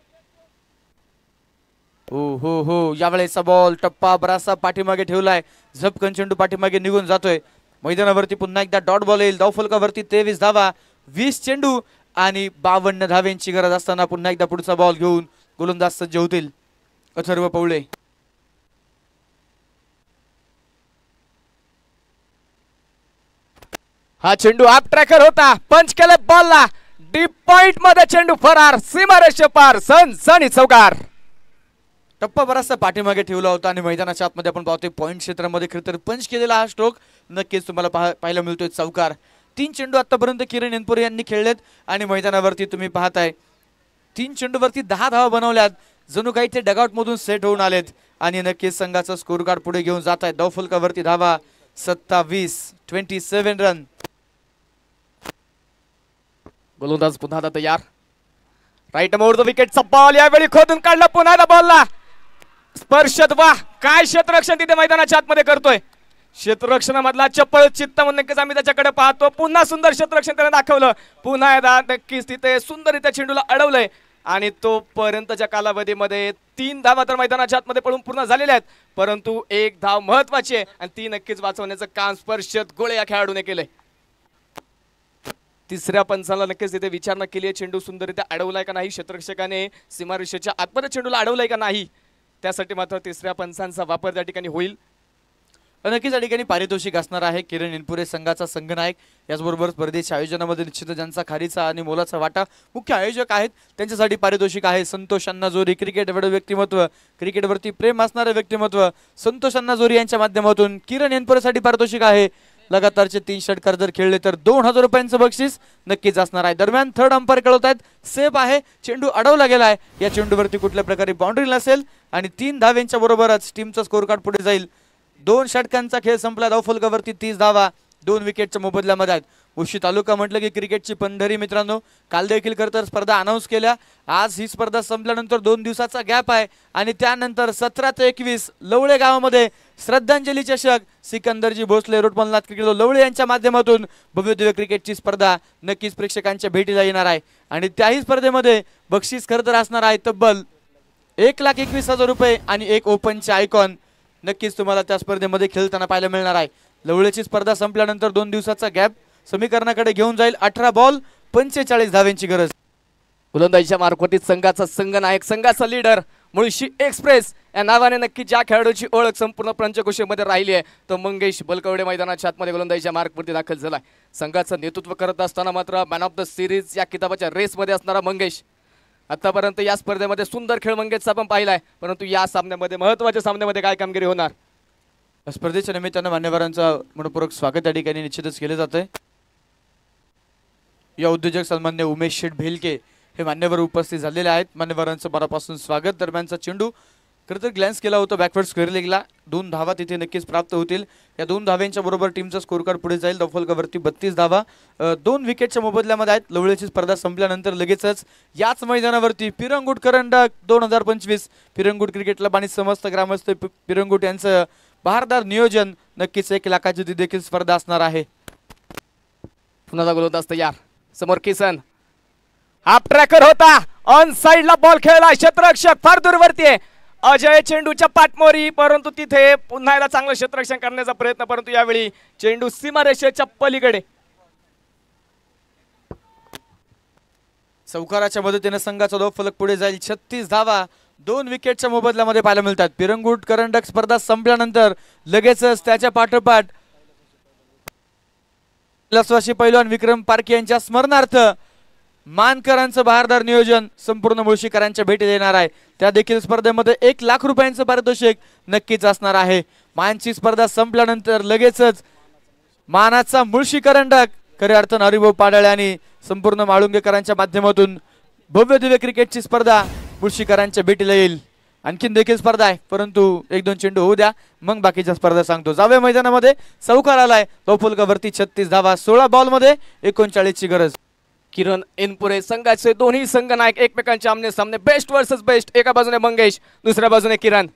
A: हो हो हो यावेळेचा बॉल टप्पा बराचसा पाठीमागे ठेवलाय. झपकन चेंडू पाठीमागे निघून जातोय. मैदानावरती पुन्हा एकदा डॉट बॉल येईल. धावफलकावरती 23 धावा, 20 चेंडू आणि 52 धाव्यांची गरज असताना पुन्हा एकदा पुढचा बॉल घेऊन गोलंदाज सज्ज होतील अथर्व पवळे.
H: हा चेंडू आप ट्रॅकर होता, पंच केले बॉलला, डीप पॉइंट मध्ये चेंडू फरार, सीमारेषे पार, सनसनी चौकार.
A: टप्पा बराचसा पाठीमागे ठेवला होता आणि मैदानाच्या आतमध्ये आपण पाहतोय पॉईंट क्षेत्रामध्ये खरं तर पंच केलेला हा स्ट्रोक नक्कीच तुम्हाला पाहायला मिळतोय चौकार. 3 चेंडू आतापर्यंत किरण एनपुरे यांनी खेळलेत आणि मैदानावरती तुम्ही पाहताय 3 चेंडूवरती 10 धावा बनवल्यात. जणू काही ते डगआउट मधून सेट होऊन आलेत आणि नक्कीच संघाचा स्कोर कार्ड पुढे घेऊन जात आहेत. धावफलकावरती धावा 27 रन.
H: गोलंदाज पुन्हा तयार. राईट मोड द विकेटचा बॉल यावेळी खोदून काढला पुन्हा बॉलला स्पर्शत. वा काय क्षेत्ररक्षण तिथे मैदानाच्या आतमध्ये करतोय. क्षेत्ररक्षणामधला चपळ चित्त म्हणून नक्कीच आम्ही त्याच्याकडे पाहतो. पुन्हा सुंदर क्षेत्ररक्षण त्याने दाखवलं. पुन्हा एकदा नक्कीच तिथे सुंदररित्या चेंडूला अडवलंय आणि तोपर्यंतच्या कालावधीमध्ये 3 धावा तर मैदानाच्या आतमध्ये पडून पूर्ण झालेल्या आहेत, परंतु एक धाव महत्वाची आहे आणि ती नक्कीच वाचवण्याचं काम स्पर्शत गोळे या खेळाडूने केलंय. तिसऱ्या पंचाला नक्कीच तिथे विचारणा केली आहे. चेंडू सुंदररित्या अडवलाय का नाही, क्षेत्ररक्षकाने सीमारेषेच्या आतमध्ये चेंडूला अडवलाय का नाही, त्यासाठी मात्र तिसऱ्या पंचांचा वापर त्या ठिकाणी होईल.
A: नक्कीच या ठिकाणी पारितोषिक असणार आहे. किरण एनपुरे संघाचा संघनायक, याचबरोबर स्पर्धेच्या आयोजनामध्ये निश्चित ज्यांचा खारीचा आणि मोलाचा वाटा मुख्य आयोजक आहेत त्यांच्यासाठी पारितोषिक आहे. संतोष अण्णा जोरी क्रिकेट व्यक्तिमत्व, क्रिकेटवरती प्रेम असणारे व्यक्तिमत्व संतोष अण्णा जोरी यांच्या माध्यमातून किरण एनपुरेसाठी पारितोषिक आहे. लगातारचे 3 षटकार जर खेळले तर 2000 रुपयांचं बक्षीस नक्कीच असणार आहे. दरम्यान थर्ड अंपायर कळवत आहेत सेफ आहे, चेंडू अडवला गेलाय. या चेंडूवरती कुठल्या प्रकारे बाउंड्री नसेल आणि 3 धाव्यांच्या बरोबरच टीमचा स्कोर कार्ड पुढे जाईल. 2 षटकांचा खेळ संपला. धावफलकावरती 30 धावा 2 विकेटच्या मोबदल्यामध्ये आहेत. मुळशी तालुका म्हटलं की क्रिकेटची पंढरी मित्रांनो. काल देखील खरं तर स्पर्धा अनाऊन्स केल्या. आज ही स्पर्धा संपल्यानंतर 2 दिवसाचा गॅप आहे आणि त्यानंतर 17 ते 21 लवळे गावामध्ये श्रद्धांजली चषक सिकंदरजी भोसले रोटमलनाथ क्रिकेट लवळे यांच्या माध्यमातून भव्यदिव्य क्रिकेटची स्पर्धा नक्कीच प्रेक्षकांच्या भेटीला येणार आहे आणि त्याही स्पर्धेमध्ये बक्षीस खरं तर असणार आहे तब्बल 1,21,000 रुपये आणि एक ओपनचे आयकॉन नक्कीच तुम्हाला त्या स्पर्धेमध्ये खेळताना पाहायला मिळणार आहे. लवळेची स्पर्धा संपल्यानंतर 2 दिवसाचा गॅप समीकरणाकडे घेऊन जाईल. 18 बॉल 45 धाव्यांची गरज.
H: गोलंदाजीच्या मार्फत संघाचा संघनायक, संघाचा लीडर मुळशी एक्सप्रेस या नावाने नक्की ज्या खेळाडूची ओळख संपूर्ण पंचकोशीमध्ये राहिली आहे तो मंगेश बलकवडे मैदानाच्या आतमध्ये गोलंदाजीच्या मार्गवरती दाखल झालाय. संघाचं नेतृत्व करत असताना मात्र मॅन ऑफ द सिरीज या किताबाच्या रेसमध्ये असणारा मंगेश. आतापर्यंत या स्पर्धेमध्ये सुंदर खेळ मंगेशचा आपण पाहिलाय, परंतु या सामन्यामध्ये महत्वाच्या सामन्यामध्ये काय कामगिरी होणार.
A: स्पर्धेच्या निमित्तानं मान्यवरांचं मनपूर्वक स्वागत या ठिकाणी निश्चितच केले जाते. या उद्योजक सन्मान्य उमेश शेठ भेलके हे मान्यवर उपस्थित झालेले आहेत. मान्यवरांचं मनापासून स्वागत. दरम्यानचा चेंडू खरं तर ग्लॅन्स केला होता बॅकवर्ड स्क्वेअर लेगला. 2 धावा तिथे नक्कीच प्राप्त होतील. या 2 धाव्यांच्या बरोबर टीमचा स्कोर कार्ड पुढे जाईल. धावफलकावरती 32 धावा 2 विकेटच्या मोबदल्यामध्ये आहेत. लवळीची स्पर्धा संपल्यानंतर लगेचच याच मैदानावरती पिरंगुट करंडक 2025 पिरंगुट क्रिकेट आणि समस्त ग्रामस्थ पिरंगुट यांचं बहारदार नियोजन. नक्कीच 1 लाखाची ती देखील स्पर्धा असणार आहे.
H: पुन्हा गोलंदाज तयार. समोर किसन हाफ ट्रॅकर होता. ऑन साइडला बॉल खेळला. क्षेत्ररक्षक फार दूरवरती आहे. अजय चेंडूच्या पाठमोरी, परंतु तिथे पुन्हा एकदा चांगलं क्षेत्ररक्षण करण्याचा प्रयत्न, परंतु यावेळी चेंडू सीमारेषेच्या पलीकडे.
A: चौकाराच्या मदतीने संघाचा धावफलक पुढे जाईल. 36 धावा 2 विकेटच्या मोबदल्यामध्ये पाहायला मिळतात. पिरंगुट करंडक स्पर्धा संपल्यानंतर लगेचच त्याच्या पाठोपाठ लसवाशी पैलवान विक्रम पारखे यांच्या स्मरणार्थ मानकरांचं बहारदार नियोजन संपूर्ण मुळशीकरांच्या भेटी देणार आहे. त्या देखील स्पर्धेमध्ये 1 लाख रुपयांचं पारितोषिक नक्कीच असणार आहे. मानची स्पर्धा संपल्यानंतर लगेचच मानाचा मुळशी करंडक खऱ्या अर्थानं हरिभाऊ पाडाळे आणि संपूर्ण माळुंगेकरांच्या माध्यमातून भव्य दिव्य क्रिकेटची स्पर्धा मुळशीकरांच्या भेटीला येईल. आणखीन देखील स्पर्धा आहे, परंतु 1-2 चेंडू होऊ द्या, मग बाकीच्या स्पर्धा सांगतो. जावे मैदानामध्ये चौकार आलाय. धावफलकावरती 36 धावा 16 बॉलमध्ये 39 ची गरज.
H: किरण एनपुरे संघाचे दोन्ही संघ नायक एकमेकांच्या आमने सामने. Best versus best. एका बाजूने मंगेश, दुसऱ्या बाजूने किरण.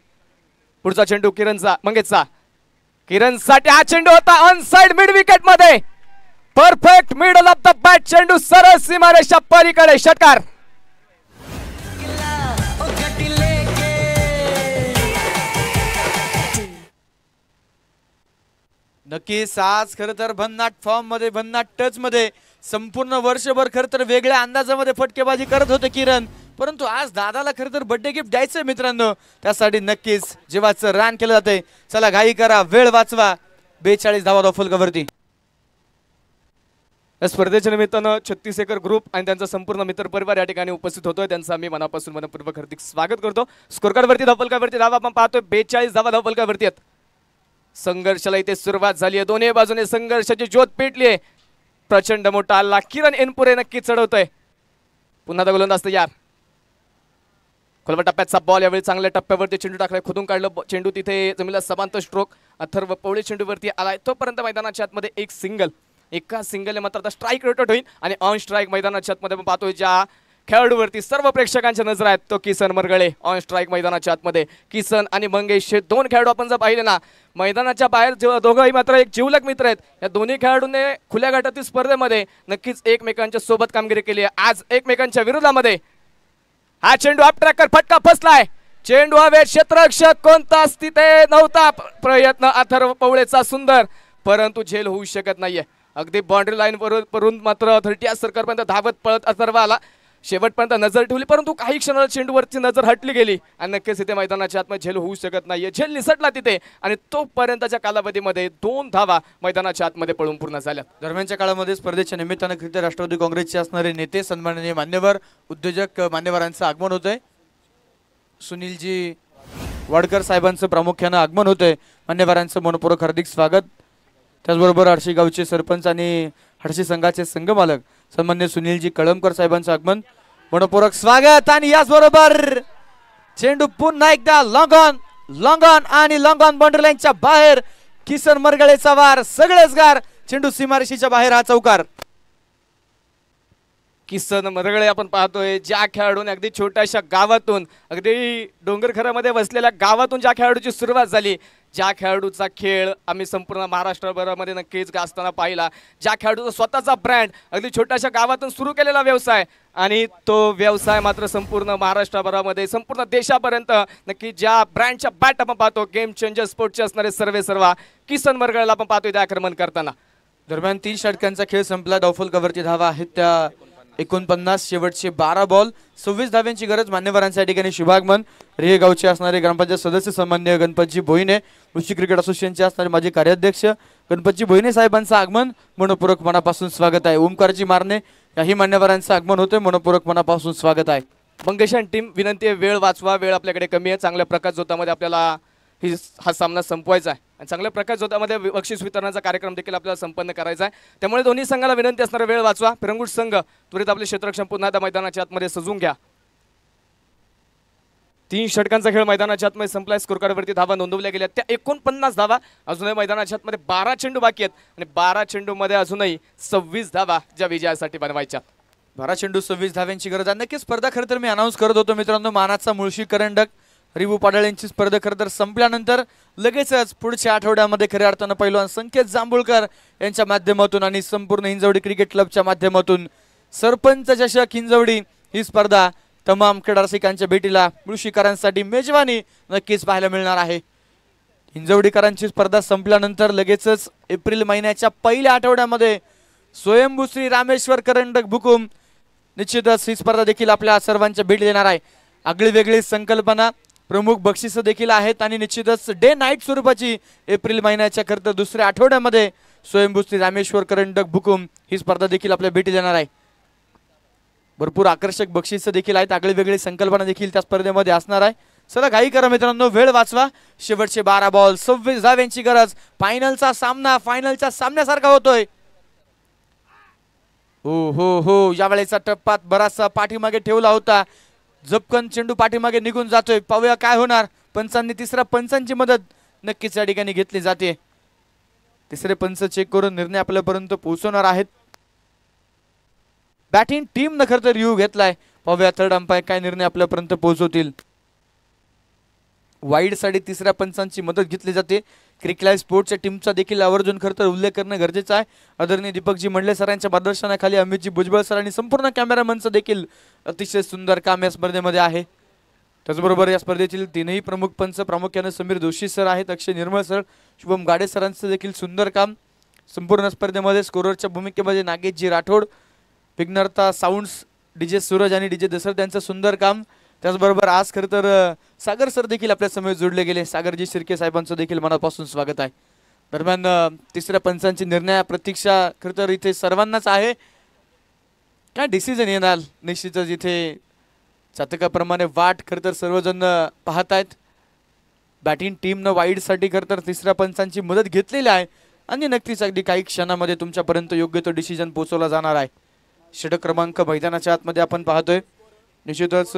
H: पुढचा चेंडू किरणचा, मंगेशचा. किरणसाठी हा चेंडू होता ऑन साइड मिड विकेट मध्ये. Perfect middle of the bat. चेंडू सरळ सीमारेषा पलीकडे. षटकार.
A: नक्कीच आज खरं तर भन्नाट फॉर्म मध्ये, भन्नाट टच मध्ये, संपूर्ण वर्षभर खरं तर वेगळ्या अंदाजामध्ये फटकेबाजी करत होते किरण, परंतु आज दादाला खरं तर बर्थडे गिफ्ट द्यायचंय मित्रांनो. त्यासाठी नक्कीच जेव्हाचं रान केलं जाते. चला घाई करा, वेळ वाचवा. 42 धावा धावफलकावरती.
H: स्पर्धेच्या निमित्तानं 36 एकर ग्रुप आणि त्यांचा संपूर्ण मित्र परिवार या ठिकाणी उपस्थित होतोय. त्यांचं आम्ही मनापासून मनपूर्वक हार्दिक स्वागत करतो. स्कोरकार्डवरती धावफलकावरती धावा आपण पाहतोय 42 धावा धावफलकावरती आहेत. संघर्षाला इथे सुरुवात झाली आहे. दोन्ही बाजूने संघर्षाची ज्योत पेटली आहे. प्रचंड मोठा हल्ला किरण एनपुरे नक्की चढवतोय. पुन्हा गोलंदाज तयार. खोलवा टप्प्याचा बॉल यावेळी चांगल्या टप्प्यावरती चेंडू टाकलाय. खोदून काढलं चेंडू. तिथे जमिनीला समांतर स्ट्रोक. अथर्व पवळे चेंडूवरती आलाय. तोपर्यंत मैदानाच्या आतमध्ये एक सिंगल. एका सिंगलने मात्र आता स्ट्राईक रोटेट होईल आणि ऑन स्ट्राईक मैदानाच्या आतमध्ये आपण पाहतोय ज्या खेळाडूवरती सर्व प्रेक्षकांच्या नजर आहेत तो किसन मरगळे. ऑन स्ट्राईक मैदानाच्या आतमध्ये किसन आणि मंगेश हे 2 खेळाडू आपण जर पाहिले ना, मैदानाच्या बाहेर दोघंही मात्र एक जिवलग मित्र आहेत. या दोन्ही खेळाडूंनी खुल्या गटातील स्पर्धेमध्ये नक्कीच एकमेकांच्या सोबत कामगिरी केली आहे. आज एकमेकांच्या विरोधामध्ये हा चेंडू अप ट्रॅकर फटका फसलाय. चेंडू हवेत. क्षेत्ररक्षक कोणताच तिथे नव्हता. प्रयत्न अथर्व पवळेचा सुंदर, परंतु झेल होऊ शकत नाहीये. अगदी बाउंड्री लाईन वरून मात्र 30 सर्कलपर्यंत धावत पळत अथर्व आला. शेवटपर्यंत नजर ठेवली, परंतु काही क्षणाला चेंडूवरची नजर हटली गेली आणि नक्कीच इथे मैदानाच्या आतमध्ये झेल होऊ शकत नाहीये. झेल निसटला तिथे आणि तोपर्यंतच्या कालावधीमध्ये 2 धावा मैदानाच्या आतमध्ये पळून पूर्ण झाल्या.
A: दरम्यानच्या काळामध्ये स्पर्धेच्या निमित्तानं खरं तर राष्ट्रवादी काँग्रेसचे असणारे नेते, सन्माननीय मान्यवर, उद्योजक मान्यवरांचं आगमन होतंय. सुनीलजी वाडकर साहेबांचं प्रामुख्यानं आगमन होतंय. मान्यवरांचं मनपूर्वक हार्दिक स्वागत. त्याचबरोबर हर्षी गावचे सरपंच आणि हर्षी संघाचे संघमालक सन्मान्य सुनीलजी कळमकर साहेबांचं आगमन, मनपूर्वक स्वागत. आणि याचबरोबर चेंडू पुन्हा एकदा लॉंग ऑन आणि लॉंग ऑन बाउंड्री लाईनच्या बाहेर. किसन मरगळेचा वार, सगळेच गार. चेंडू सीमारेषेच्या बाहेर. हा चौकार.
H: किसन मरगळे आपण पाहतोय ज्या खेळाडूने अगदी छोट्याशा गावातून, अगदी डोंगरखरामध्ये बसलेल्या गावातून ज्या खेळाडूची सुरुवात झाली, ज्या खेळाडूचा खेळ आम्ही संपूर्ण महाराष्ट्रभरामध्ये नक्कीच गाजताना पाहिला, ज्या खेळाडूचा स्वतःचा ब्रँड, अगदी छोट्याशा गावातून सुरू केलेला व्यवसाय आणि तो व्यवसाय मात्र संपूर्ण महाराष्ट्रभरामध्ये, संपूर्ण देशापर्यंत नक्की ज्या ब्रँडच्या बॅट आपण पाहतो, गेम चेंजर स्पोर्टचे असणारे सर्वेसर्वा किसन मरगळेला आपण पाहतोय त्या आक्रमण करताना.
A: दरम्यान 3 षटकांचा खेळ संपला. धावफलकावरती धावा आहेत त्या 49. शेवटचे 12 बॉल 26 धाव्यांची गरज. मान्यवरांच्या या ठिकाणी शुभागमन. रेहे गावचे असणारे ग्रामपंचायत सदस्य सन्मान्य गणपतजी भोईने, मुळशी क्रिकेट असोसिएशनचे असणारे माजी कार्याध्यक्ष गणपतजी भोईने साहेबांचं आगमन, मनपूर्वक मनापासून स्वागत आहे. ओमकारजी मारणे याही मान्यवरांचं आगमन होते, मनपूर्वक मनापासून स्वागत आहे.
H: मंगेश आणि टीम विनंती आहे, वेळ वाचवा. वेळ आपल्याकडे कमी आहे. चांगल्या प्रकाश जोतामध्ये आपल्याला हा सामना संपवायचा आहे आणि चांगल्या प्रकाश जोतामध्ये बक्षीस वितरणाचा कार्यक्रम देखील आपल्याला संपन्न करायचा आहे. त्यामुळे दोन्ही संघाला विनंती असणारा वेळ वाचवा. पिरंगुट संघ त्वरित आपले क्षेत्ररक्षण पुन्हा त्या मैदानाच्या आतमध्ये सजवून घ्या. 3 षटकांचा खेळ मैदानाच्या आतमध्ये संपलाय. स्कोर कार्डवरती धावा नोंदवल्या गेल्या त्या 49 धावा. अजूनही मैदानाच्या आतमध्ये 12 चेंडू बाकी आहेत आणि 12 चेंडूमध्ये अजूनही 26 धावा ज्या विजयासाठी बनवायच्या.
A: 12 चेंडू 26 धाव्यांची गरज आहे. नक्की स्पर्धा खरं तर मी अनाऊन्स करत होतो मित्रांनो. मानाचा मुळशी करंडक रिवू पाडळ यांची स्पर्धा खरं तर संपल्यानंतर लगेचच पुढच्या आठवड्यामध्ये खऱ्या अर्थानं पैलवान संकेत जांभूळकर यांच्या माध्यमातून आणि संपूर्ण हिंजवडी क्रिकेट क्लबच्या माध्यमातून सरपंच चषक हिंजवडी ही स्पर्धा तमाम क्रीडा रसिकांच्या भेटीला मुळशीकरांसाठी मेजवानी नक्कीच पाहायला मिळणार आहे. हिंजवडीकरांची स्पर्धा संपल्यानंतर लगेचच एप्रिल महिन्याच्या पहिल्या आठवड्यामध्ये स्वयंभू श्री रामेश्वर करंडक भुकुम निश्चितच ही स्पर्धा देखील आपल्या सर्वांच्या भेट देणार आहे. आगळी वेगळी संकल्पना, प्रमुख बक्षिसं देखील आहेत आणि निश्चितच डे नाईट स्वरूपाची एप्रिल महिन्याच्या खरं तर दुसऱ्या आठवड्यामध्ये स्वयंभू श्री रामेश्वर करंडक भुकुम ही स्पर्धा देखील आपल्या भेटी देणार आहे. भरपूर आकर्षक बक्षिसं देखील आहेत. आगळी वेगळी संकल्पना देखील त्या स्पर्धेमध्ये असणार आहे. चला घाई करा मित्रांनो, वेळ वाचवा. शेवटचे 12 बॉल 26 धाव्यांची गरज. फायनलचा सामना फायनलच्या सामन्यासारखा होतोय. हो हो हो यावेळेचा टप्पा बराचसा पाठीमागे ठेवला होता. झपकन चेंडू पाठीमागे निघून जातोय. पाहूया काय होणार. पंचांनी पंचांची मदत नक्कीच या ठिकाणी घेतली जाते. तिसरे पंच चेक करून निर्णय आपल्यापर्यंत पोहोचवणार आहेत. बॅटिंग टीम न खरं तर रिव्ह्यू घेतलाय. पाहूया थर्ड अंपायर काय निर्णय आपल्यापर्यंत पोहोचवतील. वाईड साठी तिसऱ्या पंचांची मदत घेतली जाते. क्रिकलाईव्ह स्पोर्ट्सच्या टीमचा देखील आवर्जून खरं तर उल्लेख करणं गरजेचं आहे. आदरणीय दीपकजी मंडले सरांच्या मार्गदर्शनाखाली अमितजी भुजबळ सर आणि संपूर्ण कॅमेरामनचं देखील अतिशय सुंदर काम या स्पर्धेमध्ये आहे. त्याचबरोबर या स्पर्धेतील 3ही प्रमुख पंच प्रामुख्याने समीर जोशी सर आहेत, अक्षय निर्मळ सर, शुभम गाडे सरांचं देखील सुंदर काम. संपूर्ण स्पर्धेमध्ये स्कोररच्या भूमिकेमध्ये नागेशजी राठोड, विघ्नर्ता साऊंड्स डीजे सूरज आणि डीजे दसरथ यांचं सुंदर काम. त्याचबरोबर आज खरं तर सागर सर देखील आपल्या समोर जोडले गेले. सागरजी शिर्के साहेबांचं देखील मनापासून स्वागत आहे. दरम्यान तिसऱ्या पंचांची निर्णय प्रतीक्षा खरं तर इथे सर्वांनाच आहे. काय डिसिजन येणार निश्चितच इथे चातकाप्रमाणे वाट खरं तर सर्वजण पाहत आहेत. बॅटिंग टीमनं वाईडसाठी खरं तर तिसऱ्या पंचांची मदत घेतलेली आहे आणि नक्कीच अगदी काही क्षणामध्ये तुमच्यापर्यंत योग्य तो डिसिजन पोहोचवला जाणार आहे. षटक क्रमांक मैदानाच्या आतमध्ये आपण पाहतोय. निश्चितच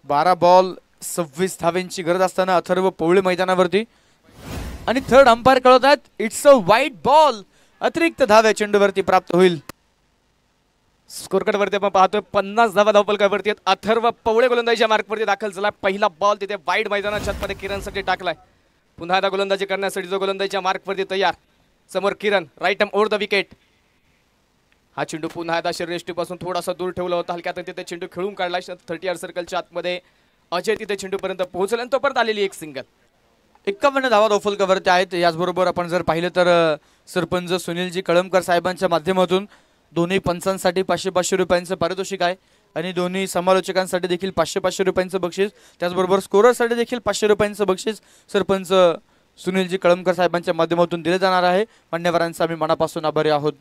A: 12 बॉल 26 धाव्यांची गरज असताना अथर्व पवळे मैदानावरती आणि थर्ड अंपायर कळत आहेत इट्स अ वाईट बॉल. अतिरिक्त धाव्या चेंडूवरती प्राप्त होईल.
H: स्कोर कार्ड वरती आपण पाहतोय 50 धावा धावपलकावरती आहेत. अथर्व पवळे गोलंदाजीच्या मार्कवरती दाखल झाला. पहिला बॉल तिथे वाईड मैदानाच्या आतमध्ये किरणसाठी टाकलाय. पुन्हा एकदा गोलंदाजी करण्यासाठी जो गोलंदाजीच्या मार्कवरती तयार. समोर Kiran right arm over the wicket. हा चेंडू पुन्हा एकदा शरीरयष्टीपासून थोडासा दूर ठेवला होता. हलक्यात तिथे चेंडू खेळून काढला. 30 यार्ड सर्कलच्या आतमध्ये अजय तिथे चेंडूपर्यंत पोहोचला आणि तोपर्यंत आलेली एक सिंगल.
A: 51 धावा धावफलकावरती आहेत. याचबरोबर आपण जर पाहिलं तर सरपंच सुनीलजी कळमकर साहेबांच्या माध्यमातून दोन्ही पंचांसाठी 500-500 रुपयांचं पारितोषिक आहे आणि दोन्ही समालोचकांसाठी देखील 500-500 रुपयांचं बक्षीस. त्याचबरोबर स्कोररसाठी देखील 500 रुपयांचं बक्षीस सरपंच सुनीलजी कळमकर साहेबांच्या माध्यमातून दिले जाणार आहे. मान्यवरांचा आम्ही मनापासून आभारी आहोत.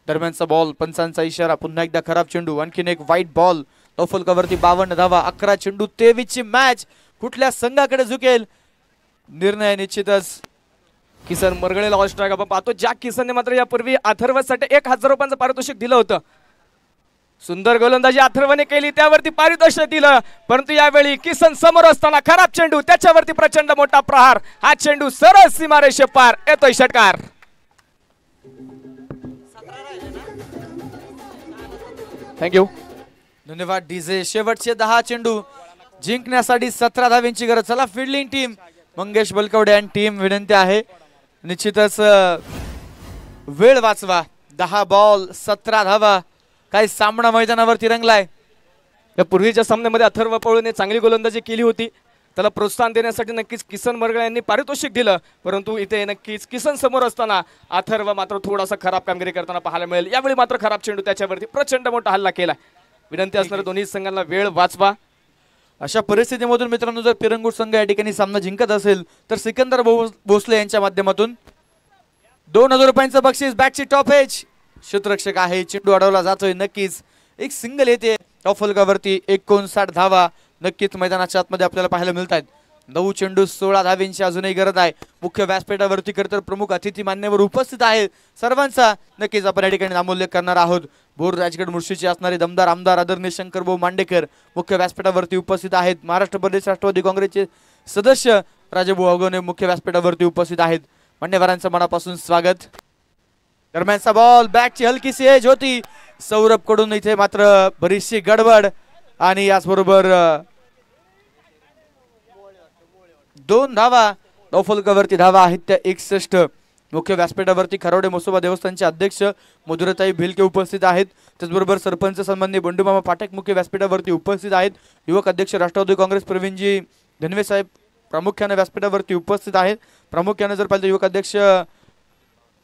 A: दरम्यानचा बॉल पंचांचा इशारा. पुन्हा एकदा खराब चेंडू. आणखीन एक वाईट बॉल. धावफलकावरती 52 धावा. 11 चेंडू 23 ची मॅच. कुठल्या संघाकडे झुकेल निर्णय निश्चितच
H: किसन मरगळेला ऑल स्ट्राईक आपण पाहतो. ज्या किसनने मात्र यापूर्वी अथर्वसाठी 1000 रुपयांचं पारितोषिक दिलं होतं. सुंदर गोलंदाजी अथर्वने केली, त्यावरती पारितोषिक दिलं. परंतु यावेळी किसन समोर असताना खराब चेंडू, त्याच्यावरती प्रचंड मोठा प्रहार. हा चेंडू सरळ सीमारेषे पार. येतोय षटकार. थँक्यू.
A: धन्यवाद डीजे. शेवटचे 10 चेंडू जिंकण्यासाठी 17 धाव्यांची गरज. चला फिल्डिंग टीम मंगेश बलकवडे आणि टीम विनंती आहे निश्चितच वेळ वाचवा. 10 बॉल 17 धावा. काय सामना मैदानावरती रंगलाय.
H: या पूर्वीच्या सामन्यामध्ये अथर्व पवळेने चांगली गोलंदाजी केली होती. त्याला प्रोत्साहन देण्यासाठी नक्कीच किसन मरगळे यांनी पारितोषिक दिलं. परंतु इथे नक्कीच किसन समोर असताना अथर्व मात्र थोडासा खराब कामगिरी करताना पाहायला मिळेल. यावेळी मात्र खराब चेंडू, त्याच्यावरती प्रचंड मोठा हल्ला केला. विनंती असणाऱ्या दोन्ही संघांना वेळ वाचवा.
A: अशा परिस्थितीमधून मित्रांनो जर पिरंगुट संघ या ठिकाणी सामना जिंकत असेल तर सिकंदर भोसले यांच्या माध्यमातून 2000 रुपयांचं बक्षीस. बॅटची टॉप एज क्षेत्ररक्षक आहे. चेंडू अडवला जातोय. नक्कीच एक सिंगल येते. टॉप फलकावरती 59 धावा नक्कीच मैदानाच्या आतमध्ये आपल्याला पाहायला मिळत आहेत. 9 चेंडू 16 धावेंची अजूनही गरज आहे. मुख्य व्यासपीठावरती खरं तर प्रमुख अतिथी मान्यवर उपस्थित आहेत. सर्वांचा नक्कीच आपण या ठिकाणी नामोल्लेख करणार आहोत. बोर राजगड मुळशीचे असणारे दमदार आमदार आदरणीय शंकरभाऊ मांडेकर मुख्य व्यासपीठावरती उपस्थित आहेत. महाराष्ट्र प्रदेश राष्ट्रवादी काँग्रेसचे सदस्य राजाभाऊ अगवणे मुख्य व्यासपीठावरती उपस्थित आहेत. मान्यवरांचं मनापासून स्वागत. दरम्यानचा बॉल बॅकची हलकीशी एज होती सौरभ कडून, इथे मात्र बरीचशी गडबड आणि याचबरोबर 2 धावा धावफलकावरती धावा आहेत त्या 61. मुख्य व्यासपीठावरती खरवडे मसोबा देवस्थानचे अध्यक्ष मधुरताई भिलके उपस्थित आहेत. त्याचबरोबर सरपंच सन्माननीय बंडूमामा पाठक मुख्य व्यासपीठावरती उपस्थित आहेत. युवक अध्यक्ष राष्ट्रवादी काँग्रेस प्रवीणजी धनवे साहेब प्रामुख्याने व्यासपीठावरती उपस्थित आहेत. प्रामुख्याने जर पाहिलं युवक अध्यक्ष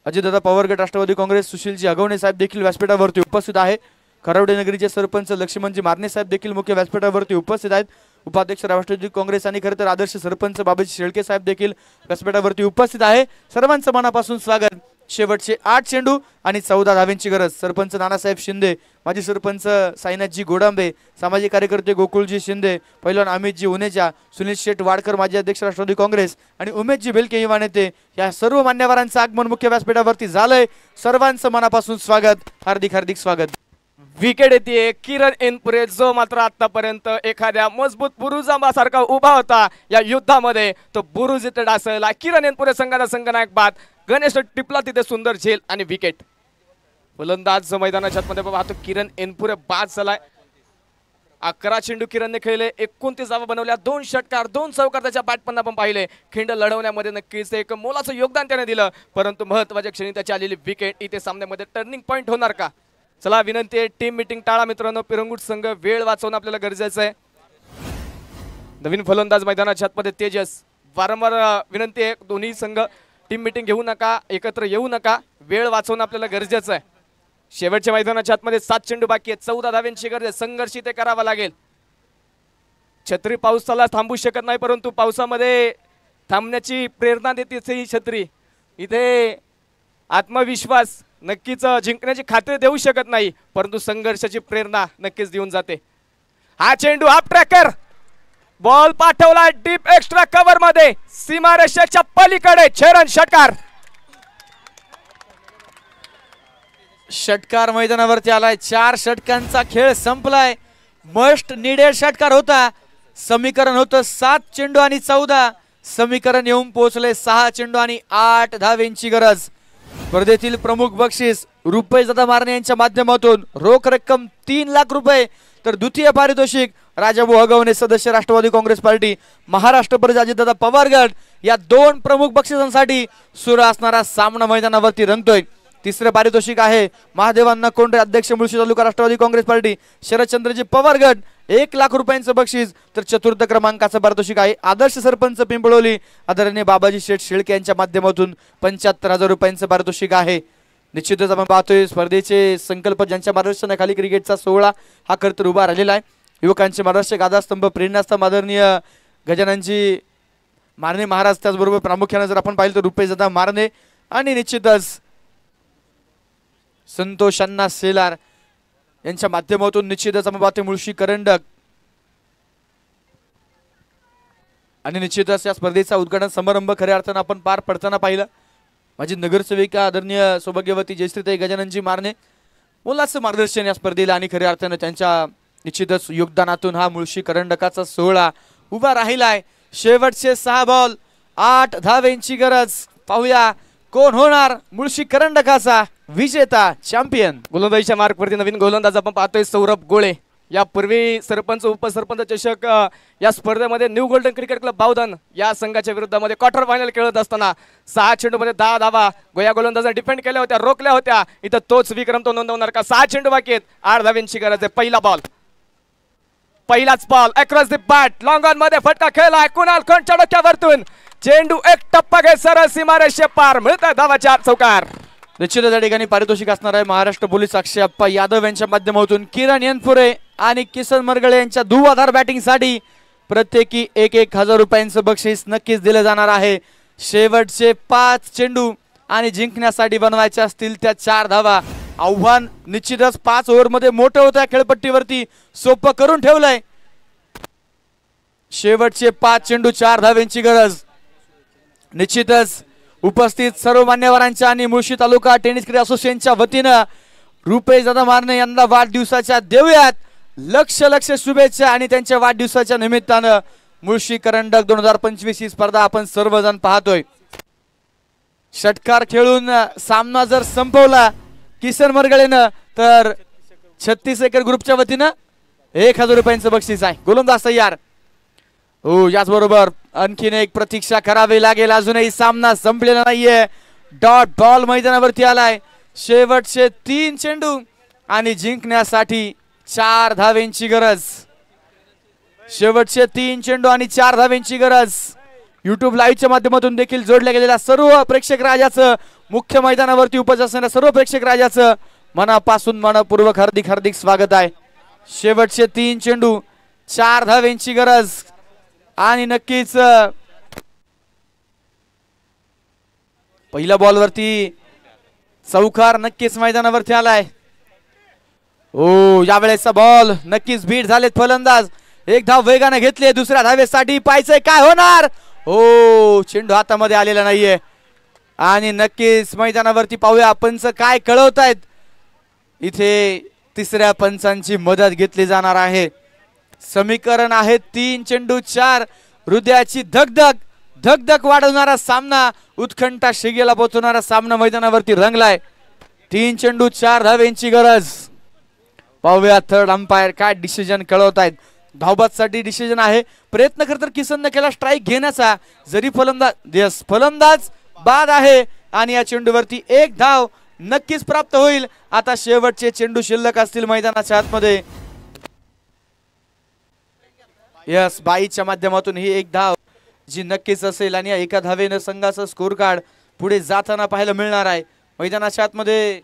A: अजितदादा पवारगट राष्ट्रवादी काँग्रेस सुशीलजी अगवणे साहेब देखील व्यासपीठावरती उपस्थित आहे. खरवडे नगरीचे सरपंच लक्ष्मणजी मारणे साहेब देखील मुख्य व्यासपीठावरती उपस्थित आहेत. उपाध्यक्ष राष्ट्रवादी काँग्रेस आणि खरं तर आदर्श सरपंच बाबाजी शेळके साहेब देखील व्यासपीठावरती उपस्थित आहे. सर्वांचं मनापासून स्वागत. शेवटचे 8 चेंडू आणि 14 धावेंची गरज. सरपंच नानासाहेब शिंदे, माजी सरपंच साईनाथजी गोडांबे, सामाजिक कार्यकर्ते गोकुळजी शिंदे, पैलवान अमितजी उनेजा, सुनील शेठ वाडकर माजी अध्यक्ष राष्ट्रवादी काँग्रेस आणि उमेशजी भिलके युवा नेते या सर्व मान्यवरांचं आगमन मुख्य व्यासपीठावरती झालंय. सर्वांचं मनापासून स्वागत. हार्दिक हार्दिक स्वागत.
H: विकेट येते किरण एनपुरे, जो मात्र आतापर्यंत एखाद्या मजबूत बुरुजासारखा उभा होता या युद्धामध्ये, तो बुरुज इथे डासळला. किरण एनपुरे संघाचा संघनायक बाद. गणेश टिपला तिथे सुंदर झेल आणि विकेट. फलंदाज मैदानाच्या आतमध्ये पाहतो किरण एनपुरे बाद झालाय. 11 चेंडू किरणने खेळले, 29 धावा बनवल्या, 2 षटकार 2 चौकार त्याच्या बॅटपण आपण पाहिले. खिंड लढवण्यामध्ये नक्कीच एक मोलाचं योगदान त्याने दिलं, परंतु महत्वाच्या क्षणी त्याची आलेली विकेट इथे सामन्यामध्ये टर्निंग पॉइंट होणार का? चला विनंती आहे, टीम मीटिंग टाळा मित्रांनो. पिरंगुट संघ वेळ वाचवणं आपल्याला गरजेचं आहे. नवीन फलंदाज मैदानाच्या आतमध्ये तेजस. वारंवार विनंती आहे, दोन्ही संघ टीम मीटिंग घेऊ नका, एकत्र येऊ नका. वेळ वाचवणं आपल्याला गरजेचं आहे. शेवटच्या मैदानाच्या आतमध्ये 7 चेंडू बाकी आहेत. 14 धाव्यांची गरज आहे. संघर्ष इथे करावा लागेल. छत्री पावसाला थांबू शकत नाही, परंतु पावसामध्ये थांबण्याची प्रेरणा देते ही छत्री. इथे आत्मविश्वास नक्कीच जिंकण्याची खात्री देऊ शकत नाही, परंतु संघर्षाची प्रेरणा नक्कीच देऊन जाते. हा चेंडू हाफ ट्रॅकर, बॉल पाठवला डीप एक्स्ट्रा कव्हर मध्ये, सीमारेषेच्या पलीकडे छेरन षटकार.
A: षटकार मैदानावरती आलाय. 4 षटकांचा खेळ संपलाय. मस्ट नीडेड षटकार होता. समीकरण होतं 7 चेंडू आणि 14. समीकरण येऊन पोहोचले 6 चेंडू आणि 8 धावेंची गरज. स्पर्धेतील प्रमुख बक्षीस रुपेशदादा मारणे यांच्या माध्यमातून रोख रक्कम 3 लाख रुपये, तर द्वितीय पारितोषिक राजाभाऊ अगवणे सदस्य राष्ट्रवादी काँग्रेस पार्टी महाराष्ट्र प्रदेश अजितदादा पवार गट या 2 प्रमुख बक्षिसांसाठी सुरू असणारा सामना मैदानावरती रंगतोय. तिसरे पारितोषिक आहे महादेवांना कोंडरे अध्यक्ष मुळशी तालुका राष्ट्रवादी काँग्रेस पार्टी शरदचंद्रजी पवार गट 1 लाख रुपयांचं बक्षीस, तर चतुर्थ क्रमांकाचं पारितोषिक आहे आदर्श सरपंच पिंपळोली आदरणीय बाबाजी शेठ शेळके यांच्या माध्यमातून 75,000 रुपयांचं पारितोषिक आहे. निश्चितच आपण पाहतोय स्पर्धेचे संकल्प ज्यांच्या मार्गदर्शनाखाली क्रिकेटचा 16 हा खरतर उभा राहिलेला आहे. युवकांचे मार्गदर्शक आधारस्तंभ प्रेरणास्तंभ आदरणीय गजाननजी मारणे महाराज, त्याचबरोबर प्रामुख्याने जर आपण पाहिलं तर रुपेशदादा मारणे आणि निश्चितच संतोष अण्णा सेलार यांच्या माध्यमातून निश्चितच आपण पाहतो मुळशी करंडक. आणि निश्चितच या स्पर्धेचा उद्घाटन समारंभ खऱ्या अर्थानं आपण पार पडताना पाहिला. माझी नगरसेविका आदरणीय सौभाग्यवती जयश्रीताई गजाननजी मारणे मोलाचं मार्गदर्शन या स्पर्धेला आणि खऱ्या अर्थानं त्यांच्या निश्चितच योगदानातून हा मुळशी करंडकाचा 16 उभा राहिलाय. शेवटचे 6 बॉल 8 धावेंची गरज. पाहूया कोण होणार मुळशी करंडकाचा विजेता चॅम्पियन.
H: गोलंदाजीच्या मार्कवरती नवीन गोलंदाज आपण पाहतोय सौरभ गोळे. यापूर्वी सरपंच उपसरपंच चषक या स्पर्धेमध्ये new golden cricket club Bavdhan या संघाच्या विरुद्धामध्ये क्वार्टर फायनल खेळत असताना 6 चेंडूमध्ये 10 धावा गोया गोलंदाजांनी डिफेंड केल्या होत्या, रोखल्या होत्या. इथं तोच विक्रम तो नोंदवणार का? 6 चेंडू बाकी आहेत, 8 धाव्यांची गरज आहे. पहिला बॉल, पहिलाच ball across the bat, long on मध्ये फटका खेळलाय कुणाल कोणच्या डोक्यावरतून. चेंडू एक टप्पा घेत सरळ सीमारेषे पार, मिळतात धावा 4 चौकार.
A: निश्चितच या ठिकाणी पारितोषिक असणार आहे महाराष्ट्र पोलीस अक्षय अप्पा यादव यांच्या माध्यमातून किरण एनपुरे आणि किसन मरगळे यांच्या धुवाधार बॅटिंगसाठी प्रत्येकी 1,000 रुपयांचं बक्षीस नक्कीच दिलं जाणार आहे. शेवटचे 5 चेंडू आणि जिंकण्यासाठी बनवायचे असतील त्या 4 धावा. आव्हान निश्चितच 5 ओव्हरमध्ये मोठं होतं. खेळपट्टीवरती सोपं करून ठेवलंय. शेवटचे 5 चेंडू 4 धावेंची गरज. निश्चितच उपस्थित सर्व मान्यवरांच्या आणि मुळशी तालुका टेनिस क्रीडा असोसिएशनच्या वतीनं रुपेश दादा मारणे यांना वाढदिवसाच्या देऊयात लक्ष लक्ष शुभेच्छा. आणि त्यांच्या वाढदिवसाच्या निमित्तानं मुळशी करंडक 2025 ही स्पर्धा आपण सर्वजण पाहतोय. षटकार खेळून सामना जर संपवला किसन मरगळेनं तर 36 एकर ग्रुपच्या वतीनं 1000 रुपयांचं बक्षीस आहे. गोलंदाज तयार. हो, याचबरोबर आणखीन एक प्रतीक्षा करावी लागेल. अजूनही सामना संपलेला नाहीये. डॉट बॉल मैदानावरती आलाय. शेवटचे 3 चेंडू आणि जिंकण्यासाठी 4 धावेंची गरज. शेवटचे 3 चेंडू आणि 4 धावेंची गरज. युट्यूब लाईव्हच्या माध्यमातून देखील जोडल्या गेलेल्या सर्व प्रेक्षक राजाचं, मुख्य मैदानावरती उपस्थित असणाऱ्या सर्व प्रेक्षक राजाचं मनापासून मनपूर्वक हार्दिक हार्दिक स्वागत आहे. शेवटचे 3 चेंडू 4 धावेंची गरज. आणि नक्कीच पहिल्या बॉलवरती चौकार नक्कीच मैदानावरती आलाय. ओ, यावेळेचा बॉल नक्कीच बीट झालेत फलंदाज. एक धाव वेगाने घेतली. दुसऱ्या धावेसाठी पाहायचंय काय होणार. हो, चेंडू हातामध्ये आलेला नाहीये. आणि नक्कीच मैदानावरती पाहूया पंच काय कळवतायत. इथे तिसऱ्या पंचांची मदत घेतली जाणार आहे. समीकरण आहे 3 चेंडू 4. हृदयाची धगधग धगधग वाढवणारा सामना, उत्कंठा शिगेला पोहोचवणारा सामना मैदानावरती रंगलाय. 3 चेंडू 4 धावेंची गरज. पाहूया थर्ड अंपायर काय डिसिजन कळवतायत. धावबादसाठी डिसिजन आहे. प्रयत्न करतात किसनने केला स्ट्राईक घेण्याचा. जरी फलंदाज बाद आहे आणि या चेंडूवरती 1 धाव नक्कीच प्राप्त होईल. आता शेवटचे चेंडू शिल्लक असतील मैदानाच्या आतमध्ये. यस, बाईच्या माध्यमातून ही 1 धाव जी नक्कीच असेल आणि या एका धावेनं संघाचं स्कोर कार्ड पुढे जाताना पाहायला मिळणार आहे. मैदानाच्या आतमध्ये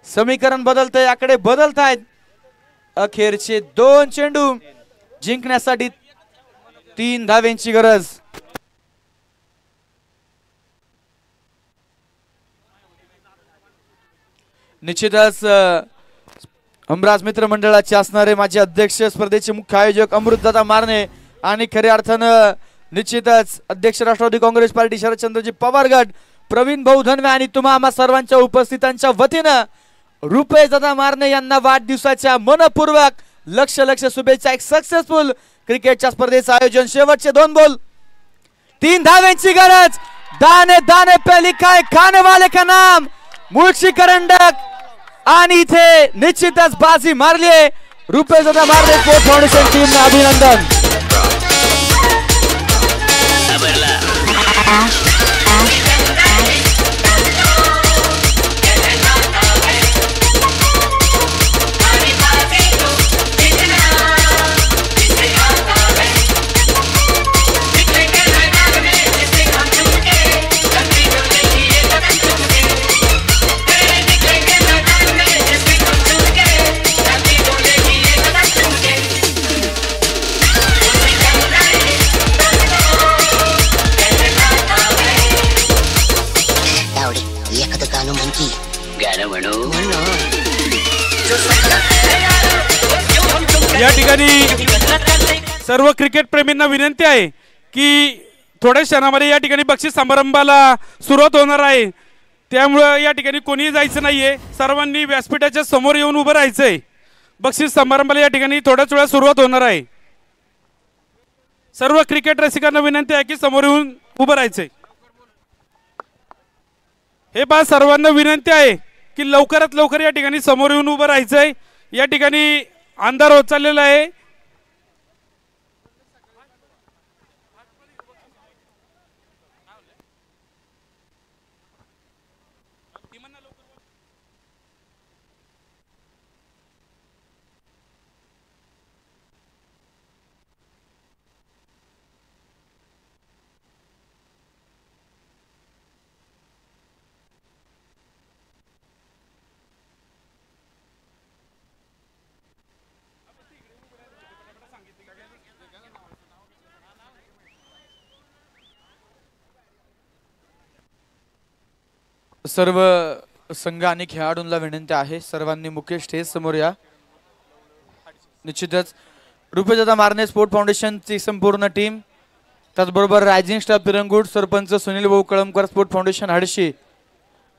A: समीकरण बदलतंय, आकडे बदलतायत. अखेरचे 2 चेंडू जिंकण्यासाठी 3 धावेंची गरज. निश्चितच हमराज मित्र मंडळाचे असणारे माजी अध्यक्ष, स्पर्धेचे मुख्य आयोजक अमृतदादा मारणे आणि खऱ्या अर्थानं निश्चितच अध्यक्ष राष्ट्रवादी काँग्रेस पार्टी शरदचंद्रजी पवार गट प्रवीण भाऊ धनवे आणि तुम्हा आम्हा सर्वांच्या उपस्थितांच्या वतीनं रुपेश दादा मारणे यांना वाढदिवसाच्या मनपूर्वक लक्ष लक्ष शुभेच्छा. एक सक्सेसफुल क्रिकेटच्या स्पर्धेचं आयोजन. शेवटचे 2 बॉल 3 धावेंची गरज. दाने दाने पे लिखा है खाने वाले का नाम मुळशी करंडक. आणि इथे निश्चितच बाजी मारली आहे. रुपेश दादा मारणे स्पोर्ट्स फाउंडेशन टीमने अभिनंदन.
F: या ठिकाणी सर्व क्रिकेट प्रेमींना विनंती आहे की थोड्या क्षणामध्ये या ठिकाणी बक्षीस समारंभाला सुरुवात होणार आहे. त्यामुळं या ठिकाणी कोणीही जायचं नाहीये. सर्वांनी व्यासपीठाच्या समोर येऊन उभं राहायचंय. बक्षीस समारंभाला या ठिकाणी थोड्याच वेळा सुरुवात होणार आहे. सर्व क्रिकेट रसिकांना विनंती आहे की समोर येऊन उभं राहायचंय. हे पहा, सर्वांना विनंती आहे की लवकरात लवकर या ठिकाणी समोर येऊन उभं राहायचंय. या ठिकाणी अंधार होत चाललेला आहे.
A: सर्व संघ आणि खेळाडूंना विनंती आहे सर्वांनी मुख्य स्टेज समोर या. निश्चितच रुपेशदादा मारणे स्पोर्ट फाउंडेशनची संपूर्ण टीम, त्याचबरोबर रायझिंग स्टार पिरंगुट, सरपंच सुनील भाऊ कळमकर, स्पोर्ट फाउंडेशन हडशी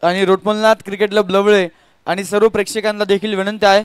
A: आणि रोटमलनाथ क्रिकेट क्लब लवळे आणि सर्व प्रेक्षकांना देखील विनंती आहे